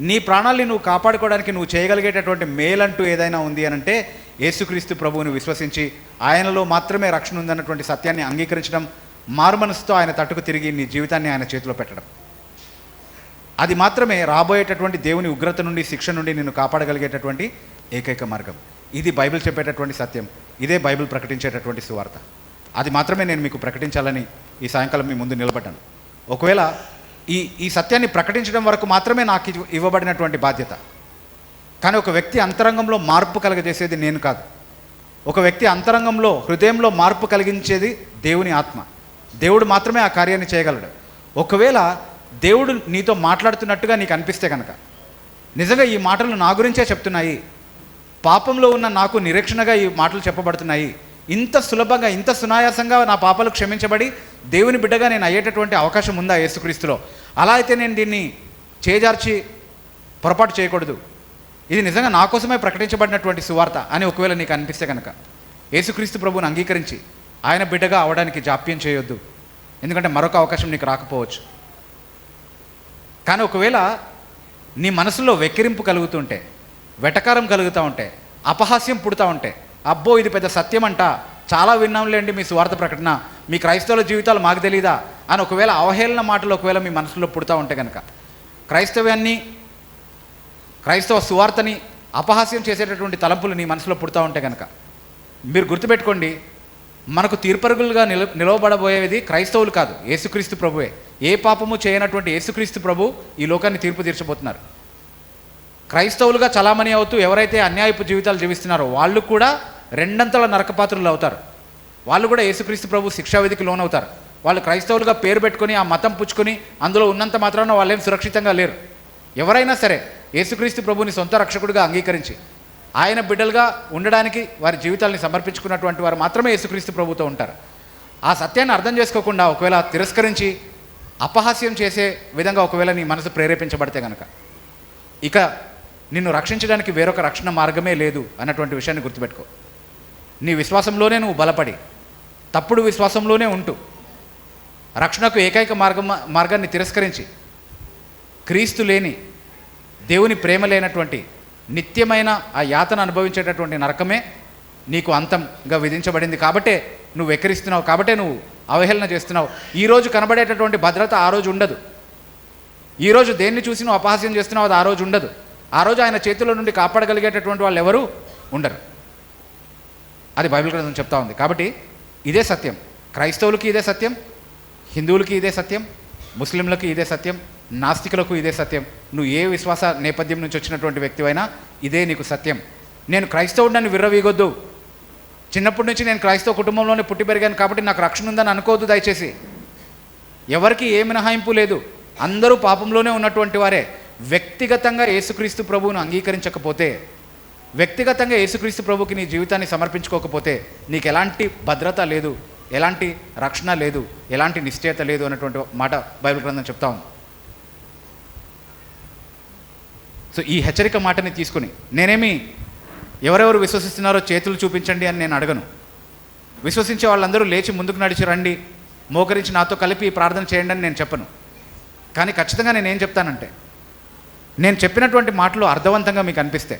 నీ ప్రాణాల్ని నువ్వు కాపాడుకోవడానికి నువ్వు చేయగలిగేటటువంటి మేలంటూ ఏదైనా ఉంది అని అంటే యేసుక్రీస్తు ప్రభువుని విశ్వసించి ఆయనలో మాత్రమే రక్షణ ఉందన్నటువంటి సత్యాన్ని అంగీకరించడం, మారుమనసుతో ఆయన తట్టుకు తిరిగి నీ జీవితాన్ని ఆయన చేతిలో పెట్టడం. అది మాత్రమే రాబోయేటటువంటి దేవుని ఉగ్రత నుండి, శిక్ష నుండి నిన్ను కాపాడగలిగేటటువంటి ఏకైక మార్గం. ఇది బైబిల్ చెప్పేటటువంటి సత్యం. ఇదే బైబిల్ ప్రకటించేటటువంటి సువార్త. అది మాత్రమే నేను మీకు ప్రకటించాలని ఈ సాయంకాలం మీ ముందు నిలబడ్డాను. ఒకవేళ ఈ సత్యాన్ని ప్రకటించడం వరకు మాత్రమే నాకు ఇవ్వబడినటువంటి బాధ్యత. కానీ ఒక వ్యక్తి అంతరంగంలో మార్పు కలగజేసేది నేను కాదు. ఒక వ్యక్తి అంతరంగంలో, హృదయంలో మార్పు కలిగించేది దేవుని ఆత్మ. దేవుడు మాత్రమే ఆ కార్యాన్ని చేయగలడు. ఒకవేళ దేవుడు నీతో మాట్లాడుతున్నట్టుగా నీకు అనిపిస్తే కనుక, నిజంగా ఈ మాటలు నా గురించే చెప్తున్నాయి, పాపంలో ఉన్న నాకు నిరీక్షణగా ఈ మాటలు చెప్పబడుతున్నాయి, ఇంత సులభంగా, ఇంత సునాయాసంగా నా పాపాలు క్షమించబడి దేవుని బిడ్డగా నేను అయ్యేటటువంటి అవకాశం ఉందా యేసుక్రీస్తులో? అలా అయితే నేను దీన్ని చేజార్చి పొరపాటు చేయకూడదు, ఇది నిజంగా నా కోసమే ప్రకటించబడినటువంటి సువార్త అని ఒకవేళ నీకు అనిపిస్తే కనుక యేసుక్రీస్తు ప్రభువుని అంగీకరించి ఆయన బిడ్డగా అవడానికి జాప్యం చేయొద్దు. ఎందుకంటే మరొక అవకాశం నీకు రాకపోవచ్చు. కానీ ఒకవేళ నీ మనసులో వెక్కిరింపు కలుగుతుంటే, వెటకారం కలుగుతూ ఉంటే, అపహాస్యం పుడుతూ ఉంటే, అబ్బో ఇది పెద్ద సత్యం అంట, చాలా విన్నాంలేండి మీ సువార్త ప్రకటన, మీ క్రైస్తవుల జీవితాలు మాకు తెలీదా అని ఒకవేళ అవహేళన మాటలు ఒకవేళ మీ మనసులో పుడుతూ ఉంటే కనుక, క్రైస్తవ్యాన్ని, క్రైస్తవ సువార్తని అపహాస్యం చేసేటటువంటి తలంపులు నీ మనసులో పుడుతూ ఉంటే కనుక మీరు గుర్తుపెట్టుకోండి, మనకు తీర్పరుగులుగా నిలవబడబోయేది క్రైస్తవులు కాదు, యేసుక్రీస్తు ప్రభువే. ఏ పాపము చేయనటువంటి యేసుక్రీస్తు ప్రభు ఈ లోకాన్ని తీర్పు తీర్చబోతున్నారు. క్రైస్తవులుగా చలామణి అవుతూ ఎవరైతే అన్యాయపు జీవితాలు జీవిస్తున్నారో వాళ్ళు కూడా రెండంతల నరకపాత్రులు అవుతారు. వాళ్ళు కూడా యేసుక్రీస్తు ప్రభు శిక్షావిధికి లోనవుతారు. వాళ్ళు క్రైస్తవులుగా పేరు పెట్టుకొని ఆ మతం పుచ్చుకొని అందులో ఉన్నంత మాత్రాన వాళ్ళేం సురక్షితంగా లేరు. ఎవరైనా సరే యేసుక్రీస్తు ప్రభుని సొంత రక్షకుడిగా అంగీకరించి ఆయన బిడ్డలుగా ఉండడానికి వారి జీవితాలని సమర్పించుకున్నటువంటి వారు మాత్రమే యేసుక్రీస్తు ప్రభుతో ఉంటారు. ఆ సత్యాన్ని అర్థం చేసుకోకుండా ఒకవేళ తిరస్కరించి అపహాస్యం చేసే విధంగా ఒకవేళ నీ మనసు ప్రేరేపించబడితే కనుక ఇక నిన్ను రక్షించడానికి వేరొక రక్షణ మార్గమే లేదు అన్నటువంటి విషయాన్ని గుర్తుపెట్టుకో. నీ విశ్వాసంలోనే నువ్వు బలపడి తప్పుడు విశ్వాసంలోనే ఉంటూ రక్షణకు ఏకైక మార్గాన్ని తిరస్కరించి క్రీస్తు లేని దేవుని ప్రేమ లేనటువంటి నిత్యమైన ఆ యాతన అనుభవించేటటువంటి నరకమే నీకు అంతంగా విధించబడింది. కాబట్టే నువ్వు వెక్కిరిస్తున్నావు, కాబట్టే నువ్వు అవహేళన చేస్తున్నావు. ఈరోజు కనబడేటటువంటి భద్రత ఆ రోజు ఉండదు. ఈరోజు దేన్ని చూసి నువ్వు అపహాస్యం చేస్తున్నావు అది ఆ రోజు ఉండదు. ఆ రోజు ఆయన చేతుల నుండి కాపాడగలిగేటటువంటి వాళ్ళు ఎవరు ఉండరు. అది బైబిల్ గ్రంథం చెప్తా ఉంది. కాబట్టి ఇదే సత్యం. క్రైస్తవులకి ఇదే సత్యం, హిందువులకి ఇదే సత్యం, ముస్లింలకు ఇదే సత్యం, నాస్తికులకు ఇదే సత్యం. నువ్వు ఏ విశ్వాస నేపథ్యం నుంచి వచ్చినటువంటి వ్యక్తివైనా ఇదే నీకు సత్యం. నేను క్రైస్తవుడిని విర్రవీగొద్దు. చిన్నప్పటి నుంచి నేను క్రైస్తవ కుటుంబంలోనే పుట్టి పెరిగాను కాబట్టి నాకు రక్షణ ఉందని అనుకోవద్దు దయచేసి. ఎవరికి ఏ మినహాయింపు లేదు, అందరూ పాపంలోనే ఉన్నటువంటి వారే. వ్యక్తిగతంగా యేసుక్రీస్తు ప్రభువును అంగీకరించకపోతే, వ్యక్తిగతంగా యేసుక్రీస్తు ప్రభుకి నీ జీవితాన్ని సమర్పించుకోకపోతే నీకు ఎలాంటి భద్రత లేదు, ఎలాంటి రక్షణ లేదు, ఎలాంటి నిశ్చయత లేదు అన్నటువంటి మాట బైబిల్ గ్రంథం చెప్తా ఉంది. సో ఈ హెచ్చరిక మాటని తీసుకుని నేనేమి ఎవరెవరు విశ్వసిస్తున్నారో చేతులు చూపించండి అని నేను అడగను. విశ్వసించే వాళ్ళందరూ లేచి ముందుకు నడిచి రండి, మోకరించి నాతో కలిపి ప్రార్థన చేయండి అని నేను చెప్పను. కానీ ఖచ్చితంగా నేనేం చెప్తానంటే, నేను చెప్పినటువంటి మాటలు అర్థవంతంగా మీకు అనిపిస్తే,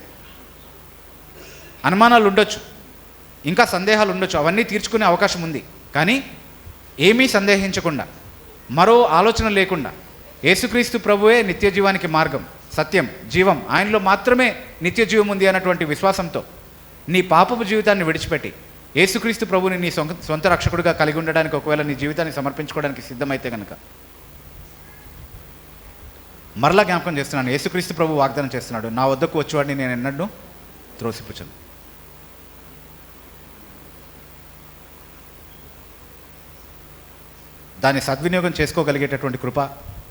అనుమానాలు ఉండొచ్చు, ఇంకా సందేహాలు ఉండొచ్చు, అవన్నీ తీర్చుకునే అవకాశం ఉంది. కానీ ఏమీ సందేహించకుండా, మరో ఆలోచన లేకుండా యేసుక్రీస్తు ప్రభువే నిత్య జీవానికి మార్గం, సత్యం, జీవం, ఆయనలో మాత్రమే నిత్య జీవం ఉంది అన్నటువంటి విశ్వాసంతో నీ పాపపు జీవితాన్ని విడిచిపెట్టి యేసుక్రీస్తు ప్రభుని నీ సొంత రక్షకుడిగా కలిగి ఉండడానికి ఒకవేళ నీ జీవితాన్ని సమర్పించుకోవడానికి సిద్ధమైతే కనుక మరలా జ్ఞాపకం చేస్తున్నాను, యేసుక్రీస్తు ప్రభు వాగ్దానం చేస్తున్నాడు, నా వద్దకు వచ్చేవాడిని నేను ఎన్నడూ త్రోసిపుచ్చను. దాన్ని సద్వినియోగం చేసుకోగలిగేటటువంటి కృప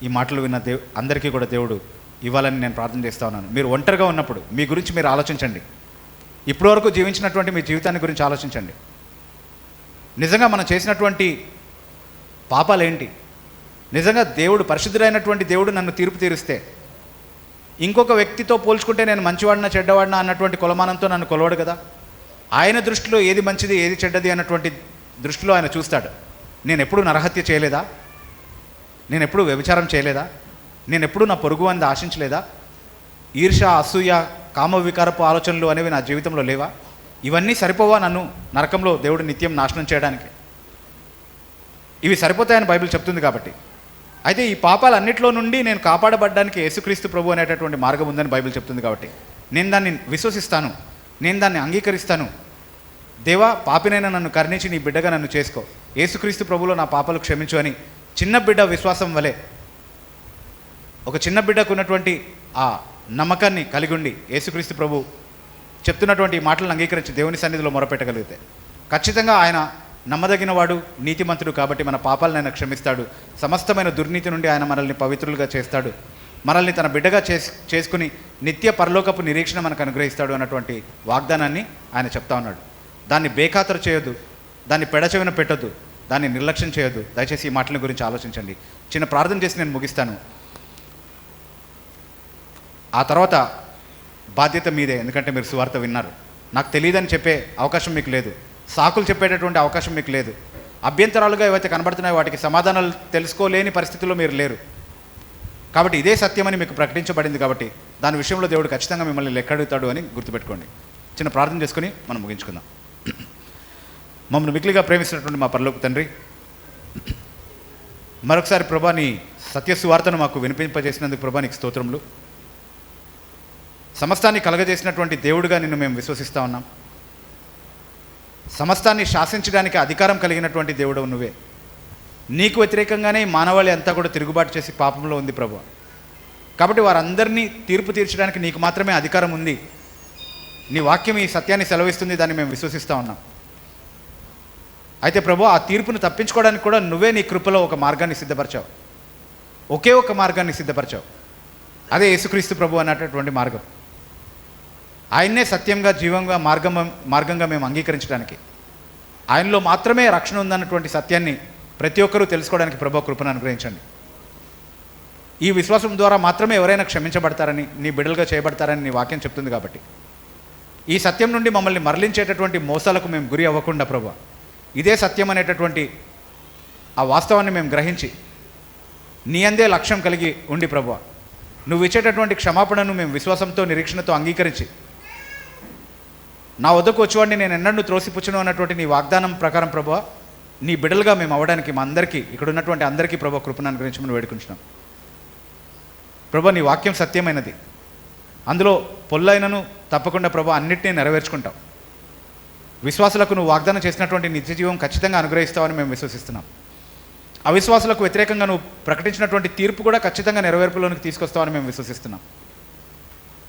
ఈ మాటలు విన్న అందరికీ కూడా దేవుడు ఇవ్వాలని నేను ప్రార్థన చేస్తూ ఉన్నాను. మీరు ఒంటరిగా ఉన్నప్పుడు మీ గురించి మీరు ఆలోచించండి. ఇప్పటివరకు జీవించినటువంటి మీ జీవితాన్ని గురించి ఆలోచించండి. నిజంగా మనం చేసినటువంటి పాపాలు ఏంటి? నిజంగా దేవుడు, పరిశుద్ధుడైనటువంటి దేవుడు నన్ను తీర్పు తీరుస్తే ఇంకొక వ్యక్తితో పోల్చుకుంటే నేను మంచివాడినా చెడ్డవాడినా అన్నటువంటి కొలమానంతో నన్ను కొలవడు కదా. ఆయన దృష్టిలో ఏది మంచిది ఏది చెడ్డది అన్నటువంటి దృష్టిలో ఆయన చూస్తాడు. నేను ఎప్పుడూ నరహత్య చేయలేదా? నేను ఎప్పుడూ వ్యభిచారం చేయలేదా? నేను ఎప్పుడూ నా పొరుగు అనేది ఆశించలేదా? ఈర్ష, అసూయ, కామ వికారపు ఆలోచనలు అనేవి నా జీవితంలో లేవా? ఇవన్నీ సరిపోవా నన్ను నరకంలో దేవుడు నిత్యం నాశనం చేయడానికి? ఇవి సరిపోతాయని బైబిల్ చెప్తుంది. కాబట్టి అయితే ఈ పాపాలన్నింటిలో నుండి నేను కాపాడబడ్డానికి యేసుక్రీస్తు ప్రభు అనేటటువంటి మార్గం ఉందని బైబిల్ చెప్తుంది. కాబట్టి నేను దాన్ని విశ్వసిస్తాను, నేను దాన్ని అంగీకరిస్తాను. దేవా, పాపినైనా నన్ను కరుణించి నీ బిడ్డగా నన్ను చేసుకో, యేసుక్రీస్తు ప్రభులో నా పాపాలు క్షమించు అని చిన్న బిడ్డ విశ్వాసం వలె, ఒక చిన్న బిడ్డకు ఉన్నటువంటి ఆ నమ్మకాన్ని కలిగి ఉండి యేసుక్రీస్తు ప్రభు చెప్తున్నటువంటి ఈ మాటలను అంగీకరించి దేవుని సన్నిధిలో మొరపెట్టగలిగితే ఖచ్చితంగా ఆయన నమ్మదగిన వాడు, నీతిమంతుడు. కాబట్టి మన పాపాలను ఆయన క్షమిస్తాడు. సమస్తమైన దుర్నీతి నుండి ఆయన మనల్ని పవిత్రులుగా చేస్తాడు. మనల్ని తన బిడ్డగా చేసుకుని నిత్య పరలోకపు నిరీక్షణ మనకు అనుగ్రహిస్తాడు అన్నటువంటి వాగ్దానాన్ని ఆయన చెప్తా ఉన్నాడు. దాన్ని బేఖాతరు చేయొద్దు, దాన్ని పెడచెవిన పెట్టొద్దు, దాన్ని నిర్లక్ష్యం చేయొద్దు. దయచేసి ఈ మాటల గురించి ఆలోచించండి. చిన్న ప్రార్థన చేసి నేను ముగిస్తాను. ఆ తర్వాత బాధ్యత మీదే, ఎందుకంటే మీరు సువార్త విన్నారు. నాకు తెలియదని చెప్పే అవకాశం మీకు లేదు, సాకులు చెప్పేటటువంటి అవకాశం మీకు లేదు. అభ్యంతరాలుగా ఏవైతే కనబడుతున్నాయో వాటికి సమాధానాలు తెలుసుకోలేని పరిస్థితుల్లో మీరు లేరు. కాబట్టి ఇదే సత్యమని మీకు ప్రకటించబడింది. కాబట్టి దాని విషయంలో దేవుడు ఖచ్చితంగా మిమ్మల్ని లెక్కడుగుతాడు అని గుర్తుపెట్టుకోండి. చిన్న ప్రార్థన చేసుకుని మనం ముగించుకుందాం. మమ్మల్ని మిక్కిలిగా ప్రేమిస్తున్నటువంటి మా పరలోక తండ్రి, మరొకసారి ప్రభా నీ సత్య సువార్తను మాకు వినిపింపజేసినందుకు ప్రభా నీకు స్తోత్రములు. సమస్తాన్ని కలగజేసినటువంటి దేవుడిగా నిన్ను మేము విశ్వసిస్తూ ఉన్నాం. సమస్తాన్ని శాసించడానికి అధికారం కలిగినటువంటి దేవుడు నువ్వే. నీకు వ్యతిరేకంగానే మానవాళి అంతా కూడా తిరుగుబాటు చేసి పాపంలో ఉంది ప్రభు. కాబట్టి వారందరినీ తీర్పు తీర్చడానికి నీకు మాత్రమే అధికారం ఉంది. నీ వాక్యం ఈ సత్యాన్ని సెలవిస్తుంది, దాన్ని మేము విశ్వసిస్తూ ఉన్నాం. అయితే ప్రభు ఆ తీర్పును తప్పించుకోవడానికి కూడా నువ్వే నీ కృపలో ఒక మార్గాన్ని సిద్ధపరచావు. ఒకే ఒక మార్గాన్ని సిద్ధపరచావు. అదే యేసుక్రీస్తు ప్రభు అన్నటువంటి మార్గం. ఆయన్నే సత్యంగా, జీవంగా, మార్గంగా మేము అంగీకరించడానికి, ఆయనలో మాత్రమే రక్షణ ఉందన్నటువంటి సత్యాన్ని ప్రతి ఒక్కరూ తెలుసుకోవడానికి ప్రభు కృపను అనుగ్రహించండి. ఈ విశ్వాసం ద్వారా మాత్రమే ఎవరైనా క్షమించబడతారని, నీ బిడ్డలుగా చేయబడతారని నీ వాక్యం చెప్తుంది. కాబట్టి ఈ సత్యం నుండి మమ్మల్ని మరలించేటటువంటి మోసాలకు మేము గురి అవ్వకుండా ప్రభు, ఇదే సత్యం అనేటటువంటి ఆ వాస్తవాన్ని మేము గ్రహించి నీ అందే లక్ష్యం కలిగి ఉండి ప్రభు, నువ్వు ఇచ్చేటటువంటి క్షమాపణను మేము విశ్వాసంతో, నిరీక్షణతో అంగీకరించి, నా వద్దకు వచ్చేవాడిని నేను ఎన్నడూ త్రోసిపుచ్చును అన్నటువంటి నీ వాగ్దానం ప్రకారం ప్రభు, నీ బిడ్డలుగా మేము అవ్వడానికి మా అందరికీ, ఇక్కడ ఉన్నటువంటి అందరికీ ప్రభు కృపను అనుగ్రహించమని వేడుకుంటున్నాం. ప్రభు నీ వాక్యం సత్యమైనది, అందులో పొల్లైనను తప్పకుండా ప్రభు అన్నిటినీ నెరవేర్చుకుంటాం. విశ్వాసులకు నువ్వు వాగ్దానం చేసినటువంటి నిత్య జీవం ఖచ్చితంగా అనుగ్రహిస్తావని మేము విశ్వసిస్తున్నాం. అవిశ్వాసులకు వ్యతిరేకంగా నువ్వు ప్రకటించినటువంటి తీర్పు కూడా ఖచ్చితంగా నెరవేర్పులోనికి తీసుకొస్తావని మేము విశ్వసిస్తున్నాం.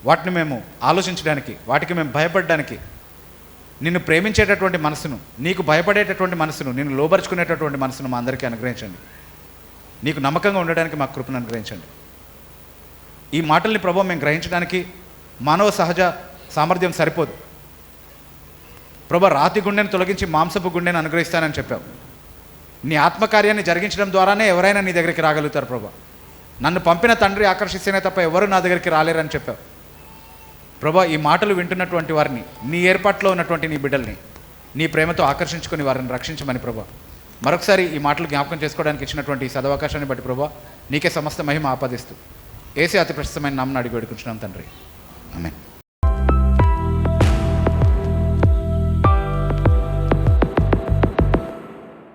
వాటిని మేము ఆలోచించడానికి, వాటికి మేము భయపడడానికి, నిన్ను ప్రేమించేటటువంటి మనసును, నీకు భయపడేటటువంటి మనసును, నిన్ను లోబరుచుకునేటటువంటి మనసును మా అందరికీ అనుగ్రహించండి. నీకు నమ్మకంగా ఉండడానికి మాకు కృపను అనుగ్రహించండి. ఈ మాటల్ని ప్రభు మేము గ్రహించడానికి మానవ సహజ సామర్థ్యం సరిపోదు ప్రభు. రాతి గుండెను తొలగించి మాంసపు గుండెను అనుగ్రహిస్తానని చెప్పావు. నీ ఆత్మకార్యాన్ని జరిగించడం ద్వారానే ఎవరైనా నీ దగ్గరికి రాగలుగుతారు ప్రభు. నన్ను పంపిన తండ్రి ఆకర్షిస్తేనే తప్ప ఎవరు నా దగ్గరికి రాలేరని చెప్పావు ప్రభు. ఈ మాటలు వింటున్నటువంటి వారిని, నీ ఏర్పాట్లో ఉన్నటువంటి నీ బిడ్డల్ని నీ ప్రేమతో ఆకర్షించుకొని వారిని రక్షించమని ప్రభు, మరొకసారి ఈ మాటలు జ్ఞాపకం చేసుకోవడానికి ఇచ్చినటువంటి ఈ సదవకాశాన్ని బట్టి ప్రభు, నీకే సమస్త మహిమ ఆపాదిస్తూ యేసు అతి ప్రశస్తమైన నామమున అడిగి వేడుకుంటున్నాం తండ్రి. ఆమేన్.